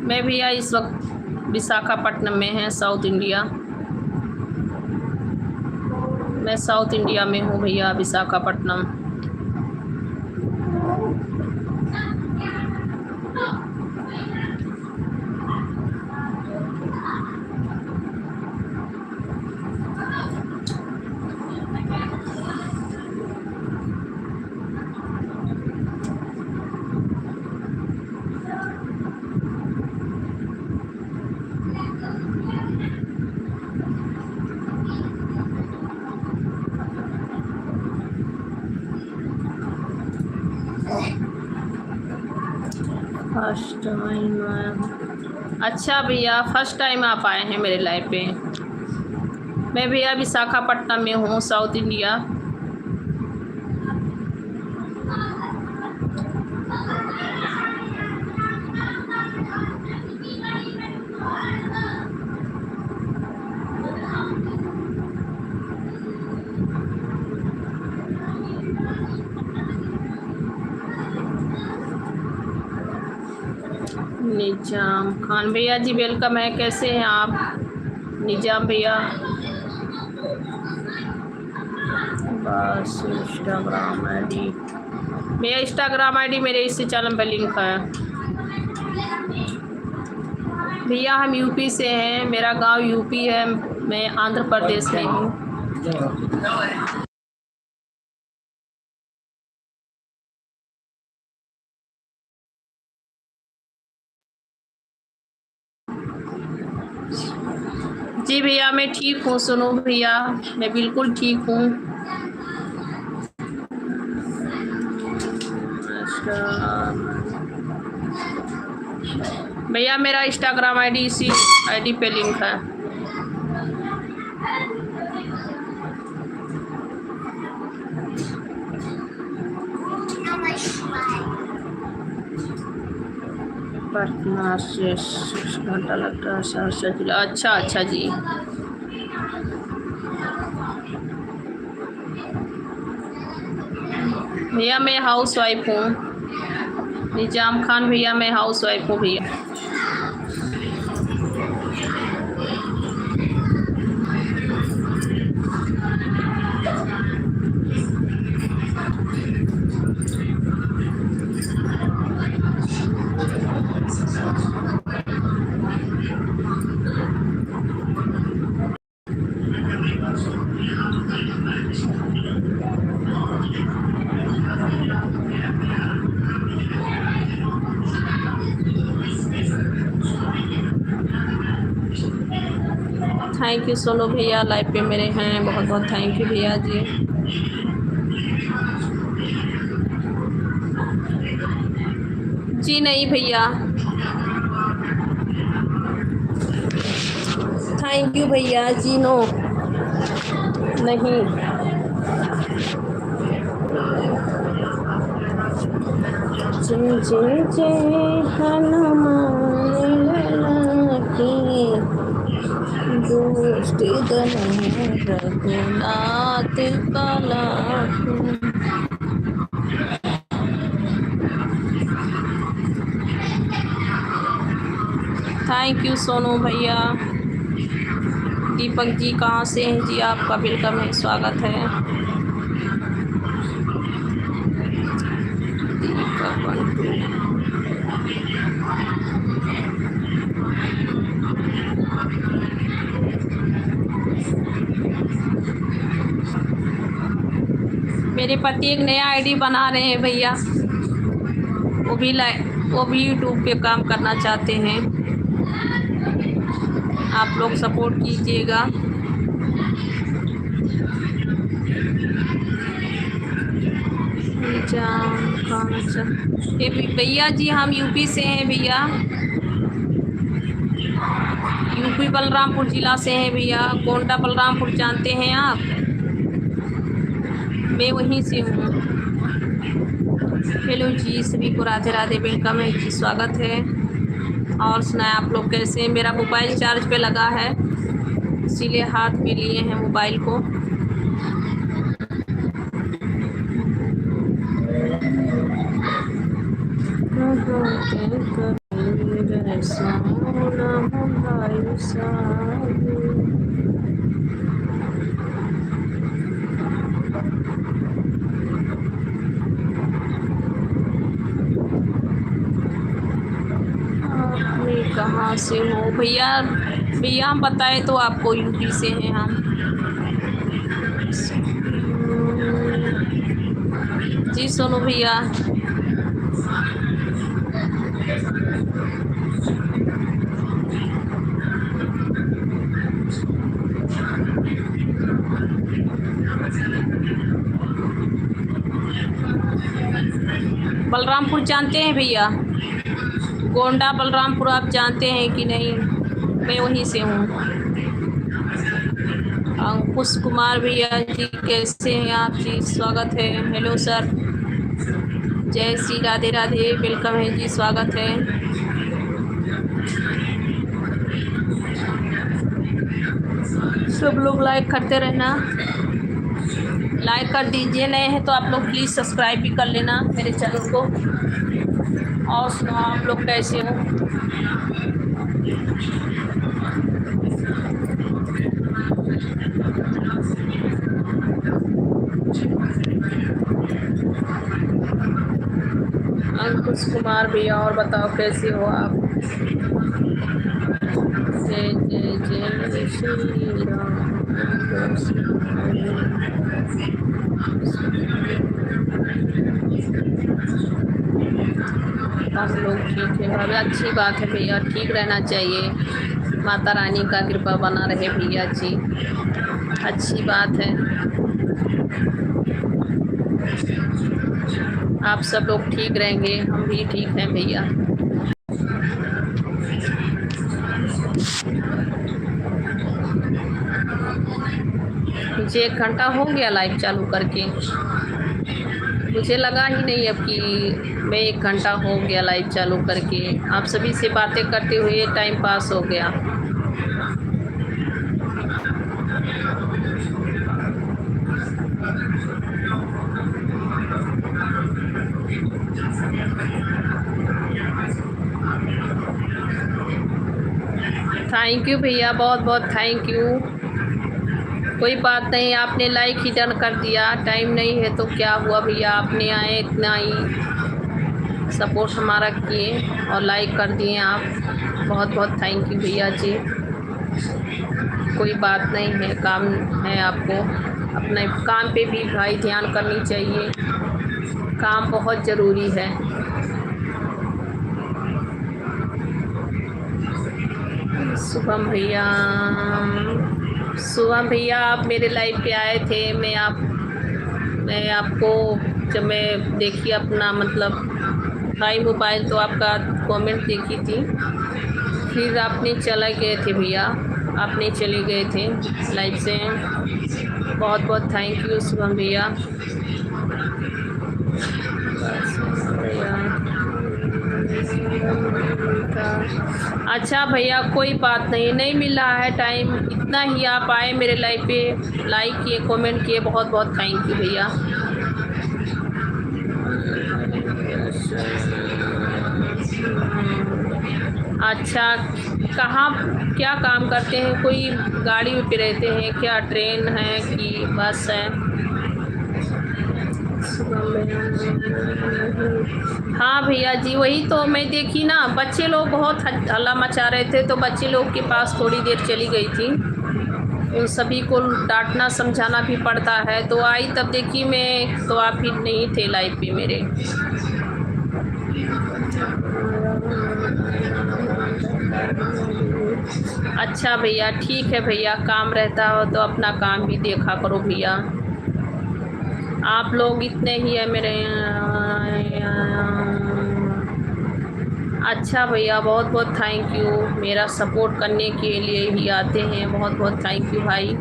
मैं भैया इस वक्त विशाखापट्टनम में है, साउथ इंडिया। मैं साउथ इंडिया में हूँ भैया, विशाखापट्टनम। First time? अच्छा भैया, फर्स्ट टाइम आप आए हैं मेरे लाइव पे। मैं भैया विशाखापट्टनम में हूँ, साउथ इंडिया। निजाम खान भैया जी वेलकम है, कैसे हैं आप निजाम भैया? बस इंस्टाग्राम आईडी, मेरा इंस्टाग्राम आईडी मेरे इसी चैनल पर लिंक है भैया। हम यूपी से हैं, मेरा गांव यूपी है, मैं आंध्र प्रदेश में हूँ। जी भैया मैं ठीक हूँ, सुनो भैया मैं बिल्कुल ठीक हूँ। भैया मेरा इंस्टाग्राम आईडी इसी आईडी पे लिंक है। पटना से 6 घंटा लगता है, सहरसा जिला। अच्छा अच्छा जी। भैया मैं हाउस वाइफ हूँ, निजाम खान भैया मैं हाउस वाइफ हूँ भैया। थैंक यू सोनू भैया, लाइव पे मेरे हैं, बहुत बहुत थैंक यू भैया जी। जी नहीं भैया, थैंक यू भैया जी, नो नहीं। जय जय जय हनुमान की दोस्ती रघुनाथ कला। थैंक यू सोनू भैया। दीपक जी कहाँ से हैं जी? आपका वेलकम है, स्वागत है। मेरे पति एक नया आईडी बना रहे हैं भैया, वो भी यूट्यूब पे काम करना चाहते हैं, आप लोग सपोर्ट कीजिएगा। भैया जी हम यूपी से हैं भैया, यूपी बलरामपुर जिला से हैं भैया। गोंडा बलरामपुर जानते हैं आप? मैं वहीं से हूँ। हेलो जी, सभी को राधे राधे, वेलकम है जी, स्वागत है। और सुनाए आप लोग कैसे हैं? मेरा मोबाइल चार्ज पे लगा है, इसीलिए हाथ में लिए हैं मोबाइल को। कहाँ से हो भैया? भैया हम बताए तो आपको, यूपी से हैं हम जी। सोनू भैया बलरामपुर जानते हैं भैया? गोंडा बलरामपुर आप जानते हैं कि नहीं? मैं वहीं से हूँ। अंकुश कुमार भैया जी कैसे हैं आप जी? स्वागत है। हेलो सर, जय श्री राधे राधे, वेलकम है जी, स्वागत है। सब लोग लाइक करते रहना, लाइक कर दीजिए, नए हैं तो आप लोग प्लीज़ सब्सक्राइब भी कर लेना मेरे चैनल को। और सुनाओ आप लोग कैसे हो? अंकुश कुमार भैया, और बताओ कैसे हो आप? जय जय जय श्री राम। हम लोग ठीक है भाभी, अच्छी बात है भैया, ठीक रहना चाहिए। माता रानी का कृपा बना रहे भैया जी, अच्छी बात है। आप सब लोग ठीक रहेंगे, हम भी ठीक हैं भैया। मुझे 1 घंटा हो गया लाइव चालू करके, मुझे लगा ही नहीं अब कि मैं 1 घंटा हो गया लाइव चालू करके। आप सभी से बातें करते हुए टाइम पास हो गया। थैंक यू भैया, बहुत बहुत थैंक यू। कोई बात नहीं, आपने लाइक ही डन कर दिया, टाइम नहीं है तो क्या हुआ भैया, आपने आए इतना ही सपोर्ट हमारा किए और लाइक कर दिए आप, बहुत बहुत थैंक यू भैया जी। कोई बात नहीं है, काम है आपको, अपने काम पे भी भाई ध्यान करनी चाहिए, काम बहुत ज़रूरी है। शुभम भैया, शुभम भैया आप मेरे लाइव पे आए थे, मैं आपको जब मैं देखी अपना मतलब हाई मोबाइल तो आपका कमेंट देखी थी, फिर आपने चले गए थे भैया, आपने चले गए थे लाइव से। बहुत बहुत थैंक यू शुभम भैया। अच्छा भैया, कोई बात नहीं, नहीं मिल रहा है टाइम, इतना ही आप आए मेरे लाइव पे, लाइक किए, कमेंट किए, बहुत बहुत थैंक यू भैया। अच्छा, कहाँ क्या काम करते हैं, कोई गाड़ी पे रहते हैं क्या, ट्रेन है कि बस है? हाँ भैया जी, वही तो मैं देखी ना, बच्चे लोग बहुत हल्ला मचा रहे थे तो बच्चे लोग के पास थोड़ी देर चली गई थी, उन सभी को डांटना समझाना भी पड़ता है, तो आई तब देखी मैं तो आप ही नहीं थे लाइव पे मेरे। अच्छा भैया, ठीक है भैया, काम रहता हो तो अपना काम भी देखा करो भैया, आप लोग इतने ही है मेरे। अच्छा भैया, बहुत बहुत थैंक यू, मेरा सपोर्ट करने के लिए ही आते हैं, बहुत बहुत थैंक यू भाई।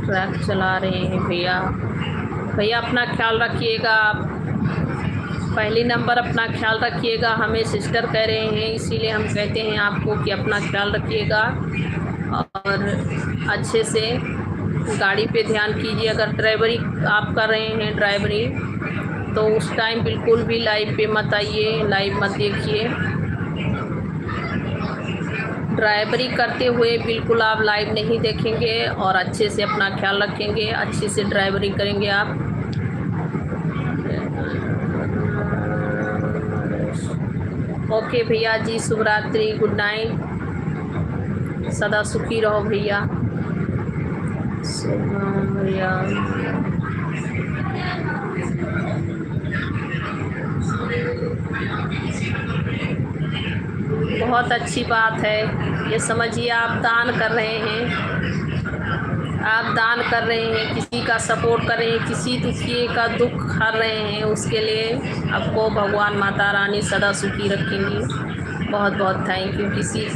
ट्रैक चला रहे हैं भैया, भैया अपना ख्याल रखिएगा, आप पहली नंबर अपना ख्याल रखिएगा, हमें सिस्टर कह रहे हैं इसीलिए हम कहते हैं आपको कि अपना ख्याल रखिएगा और अच्छे से गाड़ी पे ध्यान कीजिए। अगर ड्राइवरी आप कर रहे हैं ड्राइवरी तो उस टाइम बिल्कुल भी लाइव पे मत आइए, लाइव मत देखिए, ड्राइवरी करते हुए बिल्कुल आप लाइव नहीं देखेंगे और अच्छे से अपना ख्याल रखेंगे, अच्छे से ड्राइवरी करेंगे आप। ओके भैया जी, शुभ रात्रि, गुड नाइट, सदा सुखी रहो भैया। भैया बहुत अच्छी बात है, ये समझिए आप दान कर रहे हैं, आप दान कर रहे हैं, किसी का सपोर्ट कर रहे हैं, किसी दूसरे का दुख हर रहे हैं, उसके लिए आपको भगवान माता रानी सदा सुखी रखेंगी। बहुत बहुत थैंक यू। किसी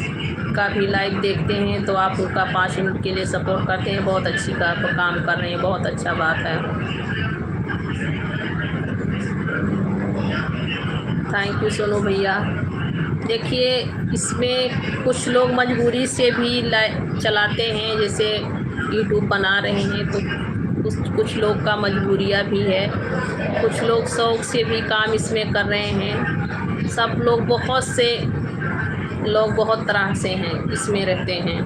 का भी लाइव देखते हैं तो आप उनका 5 मिनट के लिए सपोर्ट करते हैं, बहुत अच्छी काम कर रहे हैं, बहुत अच्छा बात है। थैंक यू सोनू भैया। देखिए इसमें कुछ लोग मजबूरी से भी लाइव चलाते हैं, जैसे यूट्यूब बना रहे हैं तो कुछ लोग का मजबूरियाँ भी है, कुछ लोग शौक़ से भी काम इसमें कर रहे हैं। सब लोग, बहुत से लोग बहुत तरह से हैं, इसमें रहते हैं।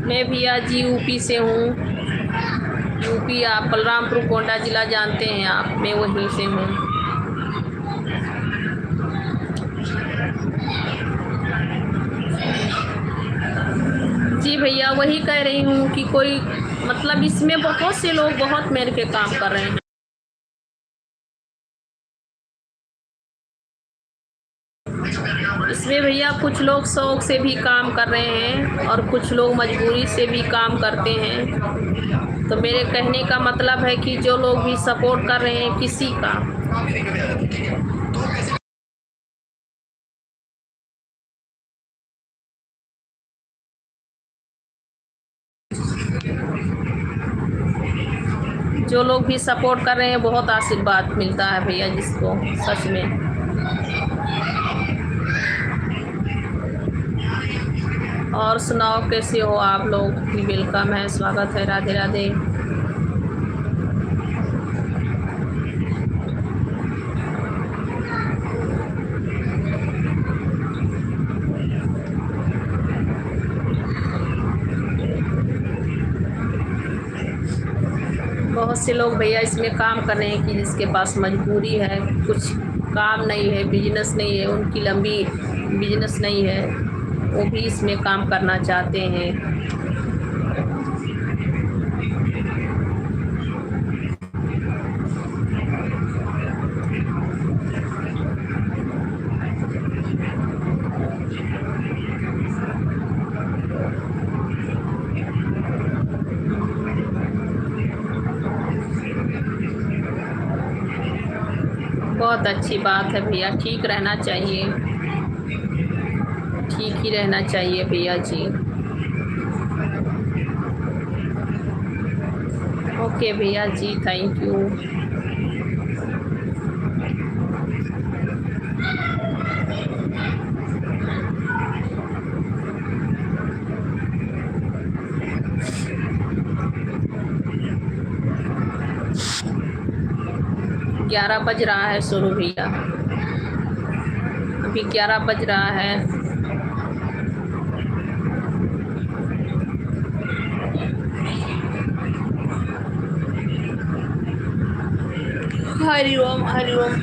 मैं भैया जी यूपी से हूँ। यूपी, आप बलरामपुर गोंडा ज़िला जानते हैं आप, मैं वहीं से हूँ। जी भैया, वही कह रही हूँ कि कोई मतलब इसमें बहुत से लोग बहुत मेहनत के काम कर रहे हैं। इसमें भैया कुछ लोग शौक़ से भी काम कर रहे हैं और कुछ लोग मजबूरी से भी काम करते हैं। तो मेरे कहने का मतलब है कि जो लोग भी सपोर्ट कर रहे हैं किसी का, जो लोग भी सपोर्ट कर रहे हैं, बहुत आशीर्वाद मिलता है भैया जिसको, सच में। और सुनाओ कैसे हो आप लोग? वेलकम है, स्वागत है, राधे राधे। बहुत से लोग भैया इसमें काम कर रहे हैं कि जिसके पास मजबूरी है, कुछ काम नहीं है, बिजनेस नहीं है, उनकी लंबी बिजनेस नहीं है, वो भी इसमें काम करना चाहते हैं। बहुत अच्छी बात है भैया, ठीक रहना चाहिए, ठीक ही रहना चाहिए भैया जी। ओके भैया जी, थैंक यू। ग्यारह बज रहा है सोनू भैया, अभी 11 बज रहा है। हरिओम हरिओम।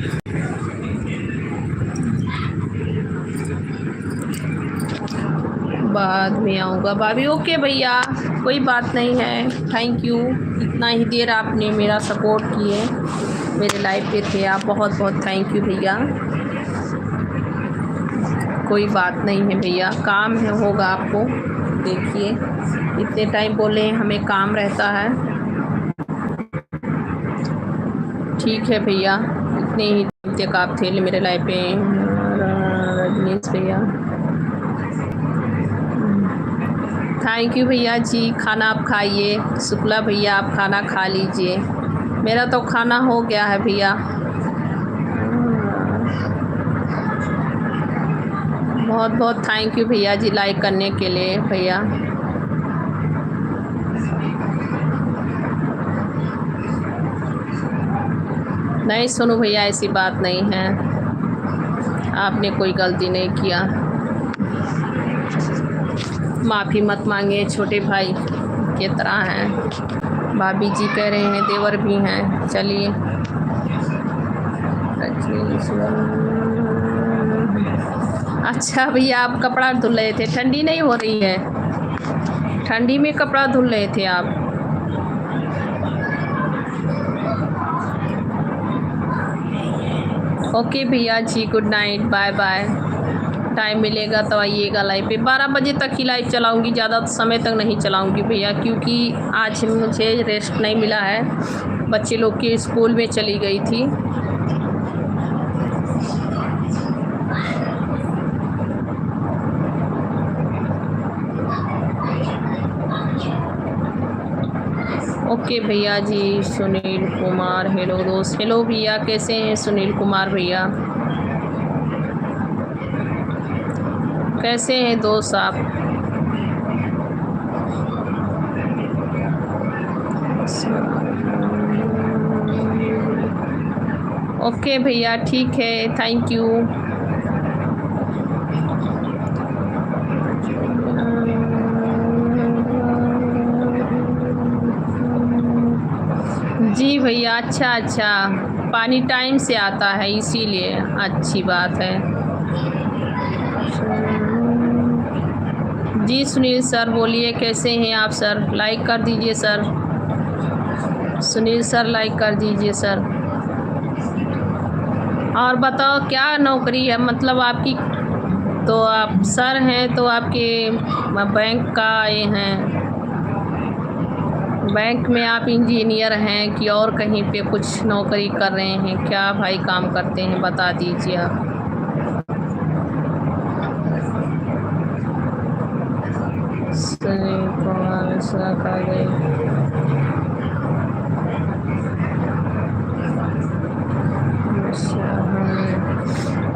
बाद में आऊँगा भाभी। ओके भैया, कोई बात नहीं है, थैंक यू। इतना ही देर आपने मेरा सपोर्ट किए, मेरे लाइफ पे थे आप, बहुत बहुत थैंक यू भैया। कोई बात नहीं है भैया, काम है, होगा आपको। देखिए इतने टाइम बोले हमें काम रहता है, ठीक है भैया। इतने ही तक आप थे मेरे लाइफ पे, रजनीश भैया। थैंक यू भैया जी। खाना आप खाइए, शुक्ला भैया आप खाना खा लीजिए। मेरा तो खाना हो गया है भैया। बहुत बहुत थैंक यू भैया जी लाइक करने के लिए भैया। नहीं सुनो भैया, ऐसी बात नहीं है, आपने कोई गलती नहीं किया, माफ़ी मत मांगे, छोटे भाई की तरह हैं। भाभी जी कह रहे हैं, देवर भी हैं। चलिए अच्छा भैया, आप कपड़ा धुल रहे थे, ठंडी नहीं हो रही है? ठंडी में कपड़ा धुल रहे थे आप? ओके भैया जी, good night, bye bye. Time मिलेगा तो आइएगा लाइव पे। 12 बजे तक ही लाइव चलाऊंगी, ज़्यादा समय तक नहीं चलाऊंगी भैया, क्योंकि आज मुझे रेस्ट नहीं मिला है, बच्चे लोग के स्कूल में चली गई थी। ओके भैया जी। सुनील कुमार, हेलो दोस्त। हेलो भैया, कैसे हैं सुनील कुमार भैया? कैसे हैं दोस्त आप? ओके भैया, ठीक है, थैंक यू। जी भैया, अच्छा, पानी टाइम से आता है इसीलिए, अच्छी बात है। जी सुनील सर बोलिए, कैसे हैं आप सर? लाइक कर दीजिए सर। सुनील सर लाइक कर दीजिए सर। और बताओ क्या नौकरी है मतलब आपकी? तो आप सर हैं तो आपके बैंक का ये हैं, बैंक में आप इंजीनियर हैं कि और कहीं पे कुछ नौकरी कर रहे हैं? क्या भाई काम करते हैं बता दीजिए आप।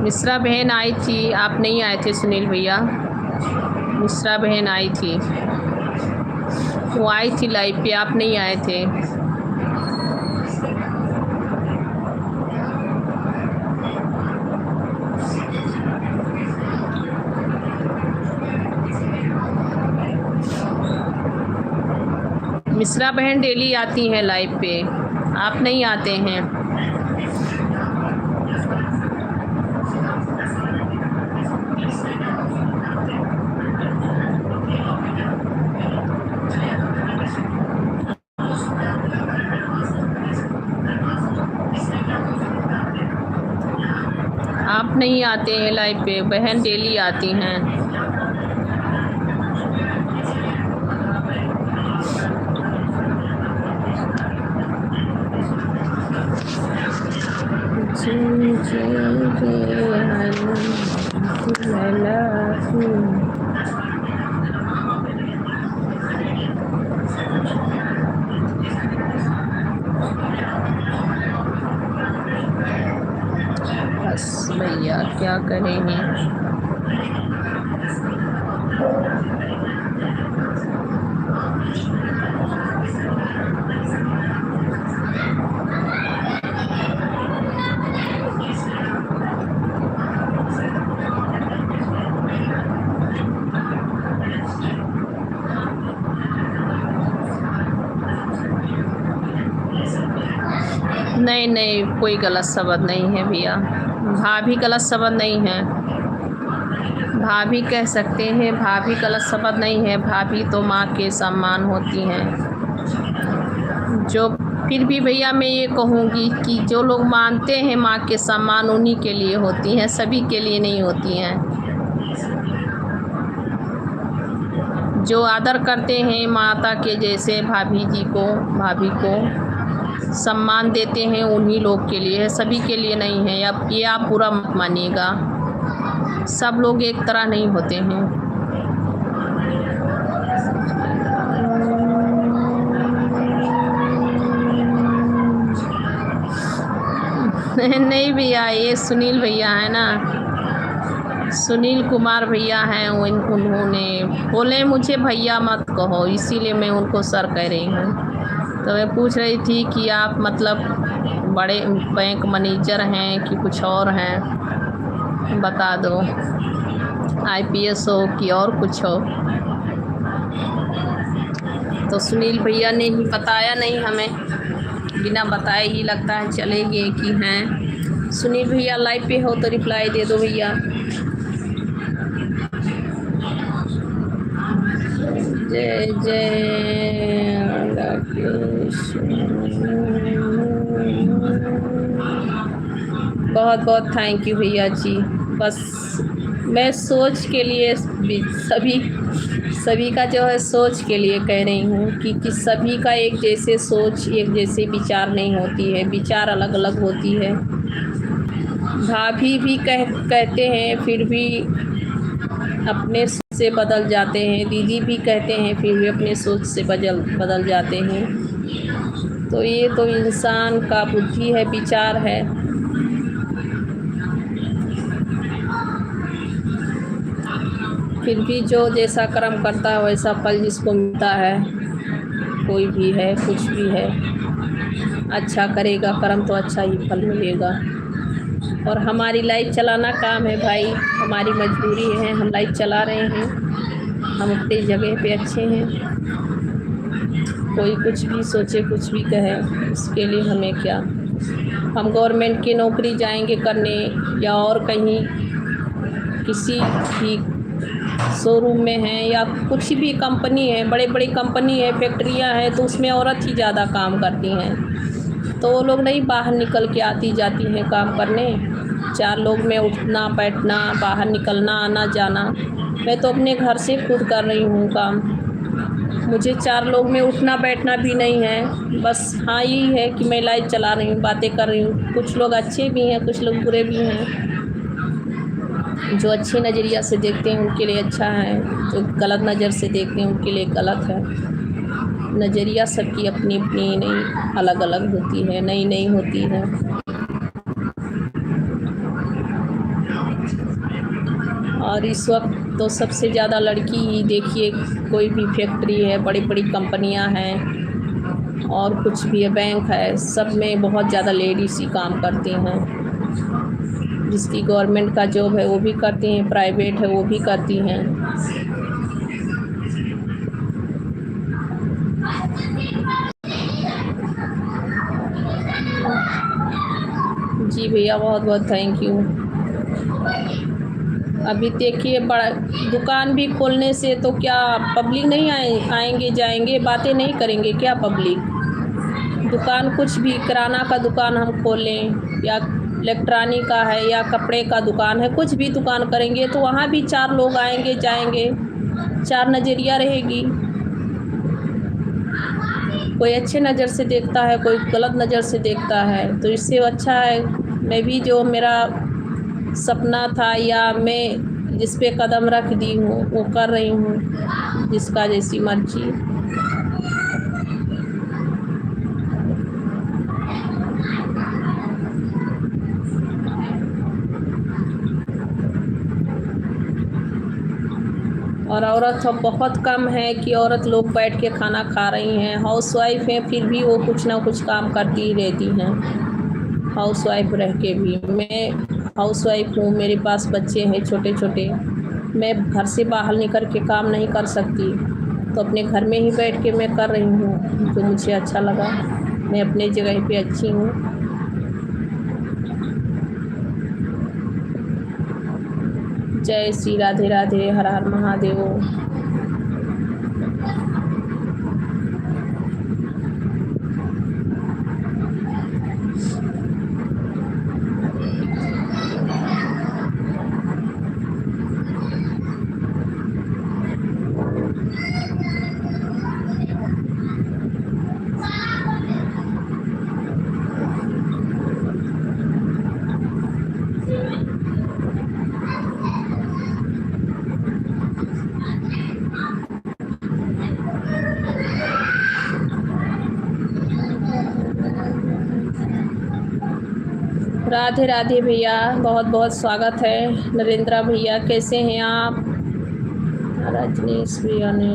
मिश्रा बहन आई थी, आप नहीं आए थे सुनील भैया। मिश्रा बहन आई थी, वो आई थी लाइव पे, आप नहीं आए थे। मिश्रा बहन डेली आती हैं लाइव पे, आप नहीं आते हैं। आप नहीं आते हैं लाइव पे, बहन डेली आती हैं। बस भैया क्या करेंगे। नहीं, कोई गलत शब्द नहीं है भैया। भाभी गलत शब्द नहीं है, भाभी कह सकते हैं, भाभी गलत शब्द नहीं है। भाभी तो माँ के सम्मान होती हैं। जो फिर भी भैया मैं ये कहूँगी कि जो लोग मानते हैं माँ के सम्मान उन्हीं के लिए होती हैं, सभी के लिए नहीं होती हैं। जो आदर करते हैं माता के जैसे भाभी को सम्मान देते हैं उन्हीं लोग के लिए है, सभी के लिए नहीं है। अब ये आप बुरा मत मानिएगा, सब लोग एक तरह नहीं होते हैं। नहीं भैया, ये सुनील भैया है ना, सुनील कुमार भैया हैं, उन्होंने बोले मुझे भैया मत कहो, इसीलिए मैं उनको सर कह रही हूँ। तो मैं पूछ रही थी कि आप मतलब बड़े बैंक मैनेजर हैं कि कुछ और हैं, बता दो। IPS हो कि और कुछ हो। तो सुनील भैया ने ही बताया नहीं हमें, बिना बताए ही लगता है चले गए कि हैं। सुनील भैया लाइव पे हो तो रिप्लाई दे दो भैया। जय जय बहुत बहुत थैंक यू भैया जी। बस मैं सोच के लिए सभी का जो है सोच के लिए कह रही हूँ कि सभी का एक जैसे सोच, एक जैसे विचार नहीं होती है, विचार अलग अलग होती है। भाभी भी कहते हैं फिर भी अपने सोच से बदल जाते हैं, दीदी भी कहते हैं फिर भी अपने सोच से बदल जाते हैं। तो ये तो इंसान का बुद्धि है, विचार है। फिर भी जो जैसा कर्म करता है वैसा फल जिसको मिलता है। कोई भी है, कुछ भी है, अच्छा करेगा कर्म तो अच्छा ही फल मिलेगा। और हमारी लाइफ चलाना काम है भाई, हमारी मजबूरी है, हम लाइफ चला रहे हैं। हम अपनी जगह पे अच्छे हैं। कोई कुछ भी सोचे, कुछ भी कहे, इसके लिए हमें क्या। हम गवर्नमेंट की नौकरी जाएंगे करने या और कहीं किसी भी शोरूम में हैं या कुछ भी कंपनी है, बड़े बड़ी कंपनी है, फैक्ट्रियां हैं, तो उसमें औरत ही ज़्यादा काम करती हैं। तो वो लोग नहीं बाहर निकल के आती जाती हैं काम करने। 4 लोग में उठना बैठना, बाहर निकलना, आना जाना। मैं तो अपने घर से खुद कर रही हूँ काम। मुझे 4 लोग में उठना बैठना भी नहीं है। बस हाँ यही है कि मैं लाइफ चला रही हूँ, बातें कर रही हूँ। कुछ लोग अच्छे भी हैं, कुछ लोग बुरे भी हैं। जो अच्छे नज़रिया से देखते हैं उनके लिए अच्छा है, जो गलत नज़र से देखते हैं उनके लिए गलत है। नज़रिया सबकी अपनी अपनी नहीं, अलग अलग होती है, नई नई होती है। और इस वक्त तो सबसे ज़्यादा लड़की ही देखिए, कोई भी फैक्ट्री है, बड़ी बड़ी कंपनियां हैं और कुछ भी है, बैंक है, सब में बहुत ज़्यादा लेडीज़ ही काम करती हैं। जिसकी गवर्नमेंट का जॉब है वो भी करती हैं, प्राइवेट है वो भी करती हैं। जी भैया, बहुत बहुत थैंक यू। अभी देखिए, बड़ा दुकान भी खोलने से तो क्या पब्लिक नहीं आएंगे जाएंगे, बातें नहीं करेंगे क्या पब्लिक। दुकान कुछ भी, किराना का दुकान हम खोलें या इलेक्ट्रॉनिक का है या कपड़े का दुकान है, कुछ भी दुकान करेंगे तो वहाँ भी 4 लोग आएंगे जाएंगे, 4 नज़रिया रहेगी। कोई अच्छे नज़र से देखता है, कोई गलत नज़र से देखता है। तो इससे अच्छा है मैं भी जो मेरा सपना था या मैं जिस पे कदम रख दी हूँ वो कर रही हूँ, जिसका जैसी मर्जी। और औरत तो बहुत कम है कि औरत लोग बैठ के खाना खा रही हैं। हाउसवाइफ हैं फिर भी वो कुछ ना कुछ काम करती ही रहती हैं। हाउसवाइफ रह के भी, मैं हाउसवाइफ हूँ, मेरे पास बच्चे हैं छोटे छोटे। मैं घर से बाहर निकल के काम नहीं कर सकती, तो अपने घर में ही बैठ के मैं कर रही हूँ जो मुझे अच्छा लगा। मैं अपने जगह पे अच्छी हूँ। जय श्री राधे राधे, हर हर महादेव। राधे राधे भैया, बहुत बहुत स्वागत है। नरेंद्र भैया कैसे हैं आप? रजनीश भैया ने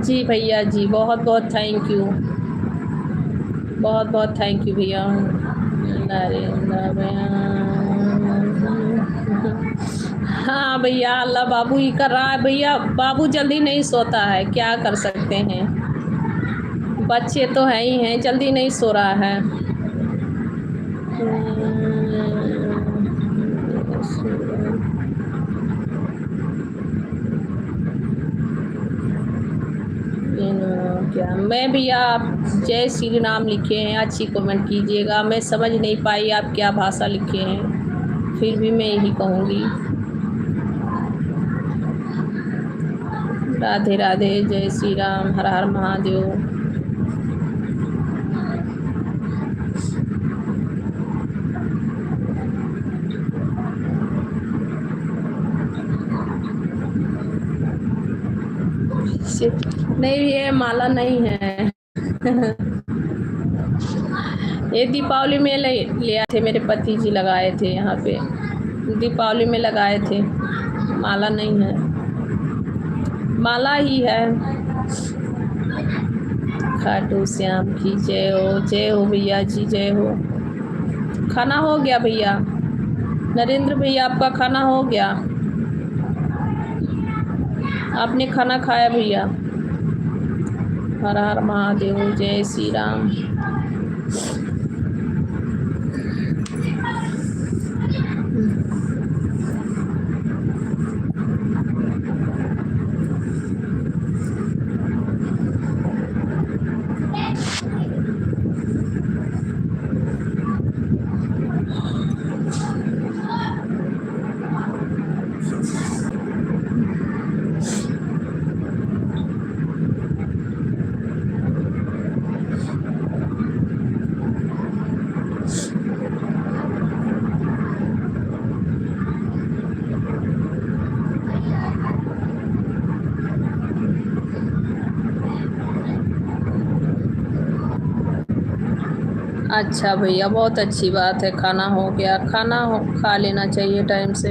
जी भैया जी, बहुत बहुत थैंक यू, बहुत बहुत थैंक यू भैया। नरेंद्र भैया, हाँ भैया, अल्लाह बाबू ही कर रहा है भैया। बाबू जल्दी नहीं सोता है, क्या कर सकते हैं। बच्चे तो है ही हैं, जल्दी नहीं सो रहा है। क्या मैं भैया, आप जय श्री राम लिखे हैं, अच्छी कमेंट कीजिएगा। मैं समझ नहीं पाई आप क्या भाषा लिखे हैं, फिर भी मैं यही कहूँगी। राधे राधे, जय श्री राम, हर हर महादेव। से नहीं, ये माला नहीं है। ये दीपावली में ले आए थे, मेरे पति जी लगाए थे यहाँ पे, दीपावली में लगाए थे। माला नहीं है, माला ही है। खाटू श्याम की जय हो भैया जी, जय हो। खाना हो गया भैया? नरेंद्र भैया, आपका खाना हो गया? आपने खाना खाया भैया? हर हर महादेव, जय श्री राम। अच्छा भैया, बहुत अच्छी बात है, खाना हो गया। खा लेना चाहिए टाइम से।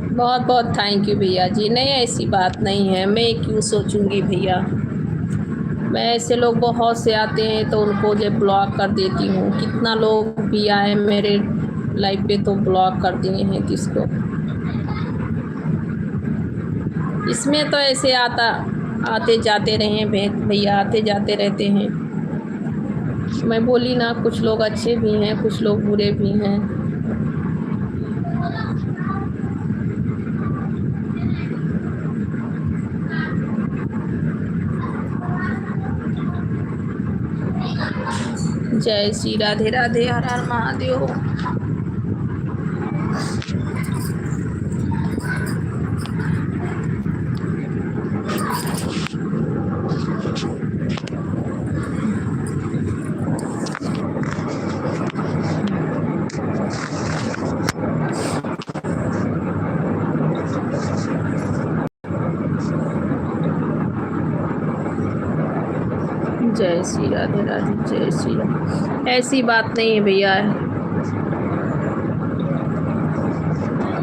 बहुत बहुत थैंक यू भैया जी। नहीं, ऐसी बात नहीं है, मैं क्यों सोचूंगी भैया। मैं ऐसे लोग बहुत से आते हैं तो उनको जब ब्लॉक कर देती हूँ। कितना लोग भी आए मेरे लाइफ पे तो ब्लॉक कर दिए हैं किसको। इसमें तो ऐसे आते जाते रहे भैया, आते जाते रहते हैं। मैं बोली ना, कुछ लोग अच्छे भी हैं, कुछ लोग बुरे भी हैं। जय श्री राधे राधे, हर हर महादेव। जय श्री राधे राधे, जय श्री राधे। ऐसी बात नहीं है भैया,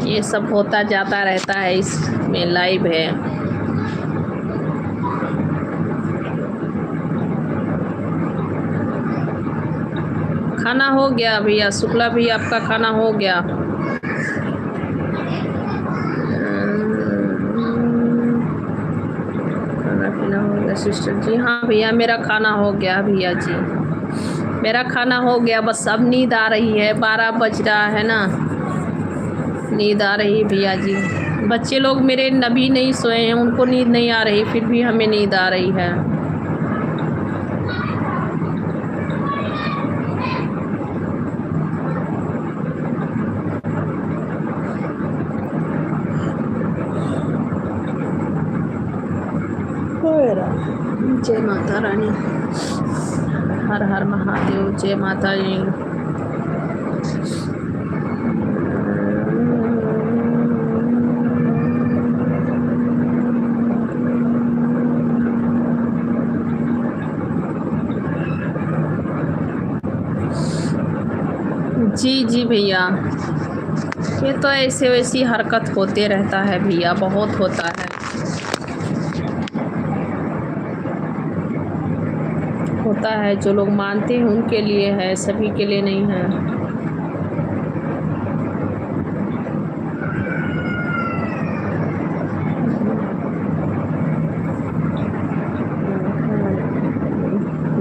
ये सब होता जाता रहता है, इसमें लाइव है। खाना हो गया भैया? शुक्ला भी आपका खाना हो गया? खाना पीना हो गया सिस्टर जी? हाँ भैया, मेरा खाना हो गया भैया जी, मेरा खाना हो गया। बस अब नींद आ रही है, 12 बज रहा है ना, नींद आ रही है भैया जी। बच्चे लोग मेरे नबी नहीं सोए हैं, उनको नींद नहीं आ रही, फिर भी हमें नींद आ रही है। जय माता रानी, हर हर महादेव, जय माता जी। जी जी भैया, ये तो ऐसे वैसी हरकत होते रहता है भैया, बहुत होता है। होता है, जो लोग मानते हैं उनके लिए है, सभी के लिए नहीं है।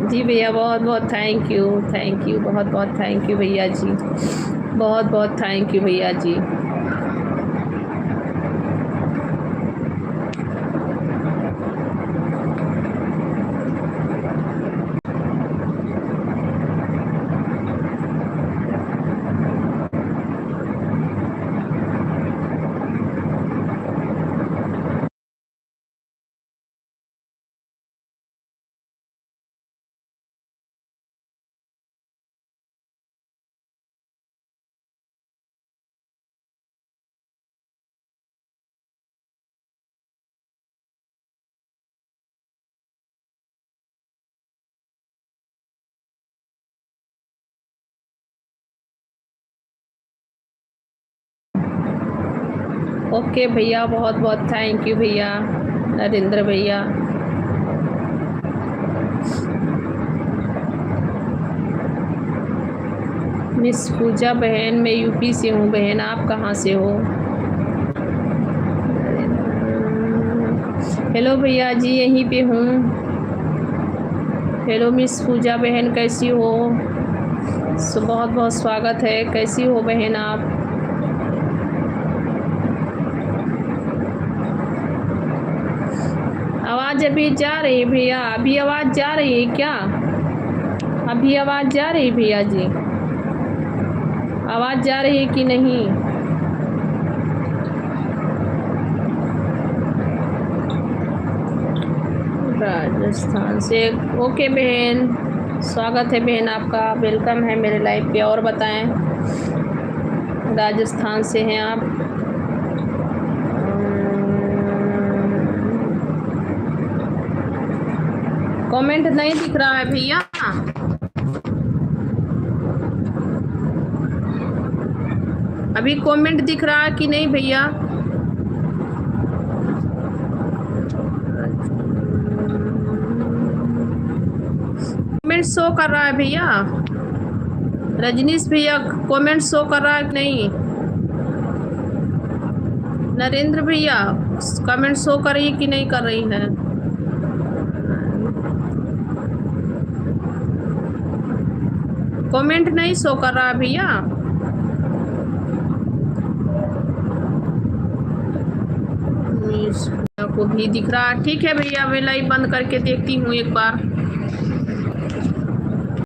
जी भैया, बहुत बहुत थैंक यू, बहुत बहुत थैंक यू भैया जी, बहुत बहुत थैंक यू भैया जी। ओके भैया, बहुत बहुत थैंक यू भैया, नरेंद्र भैया। मिस पूजा बहन, मैं यूपी से हूँ बहन, आप कहाँ से हो? हेलो भैया जी, यहीं पे हूँ। हेलो मिस पूजा बहन, कैसी हो? बहुत बहुत स्वागत है, कैसी हो बहन आप? आवाज़ अभी जा रही है भैया? अभी आवाज़ जा रही है क्या? अभी आवाज़ जा रही है भैया जी? आवाज़ जा रही है कि नहीं? राजस्थान से, ओके बहन, स्वागत है बहन आपका, वेलकम है मेरे लाइव पे। और बताएं, राजस्थान से हैं आप? कमेंट नहीं दिख रहा है भैया। अभी कमेंट दिख रहा है कि नहीं भैया? कमेंट शो कर रहा है भैया? रजनीश भैया, कमेंट शो कर रहा है कि नहीं? नरेंद्र भैया, कमेंट शो कर रही है कि नहीं कर रही है? कमेंट नहीं शो कर रहा है भैया। को भी दिख रहा है। ठीक है भैया, मैं लाइव बंद करके देखती हूँ एक बार।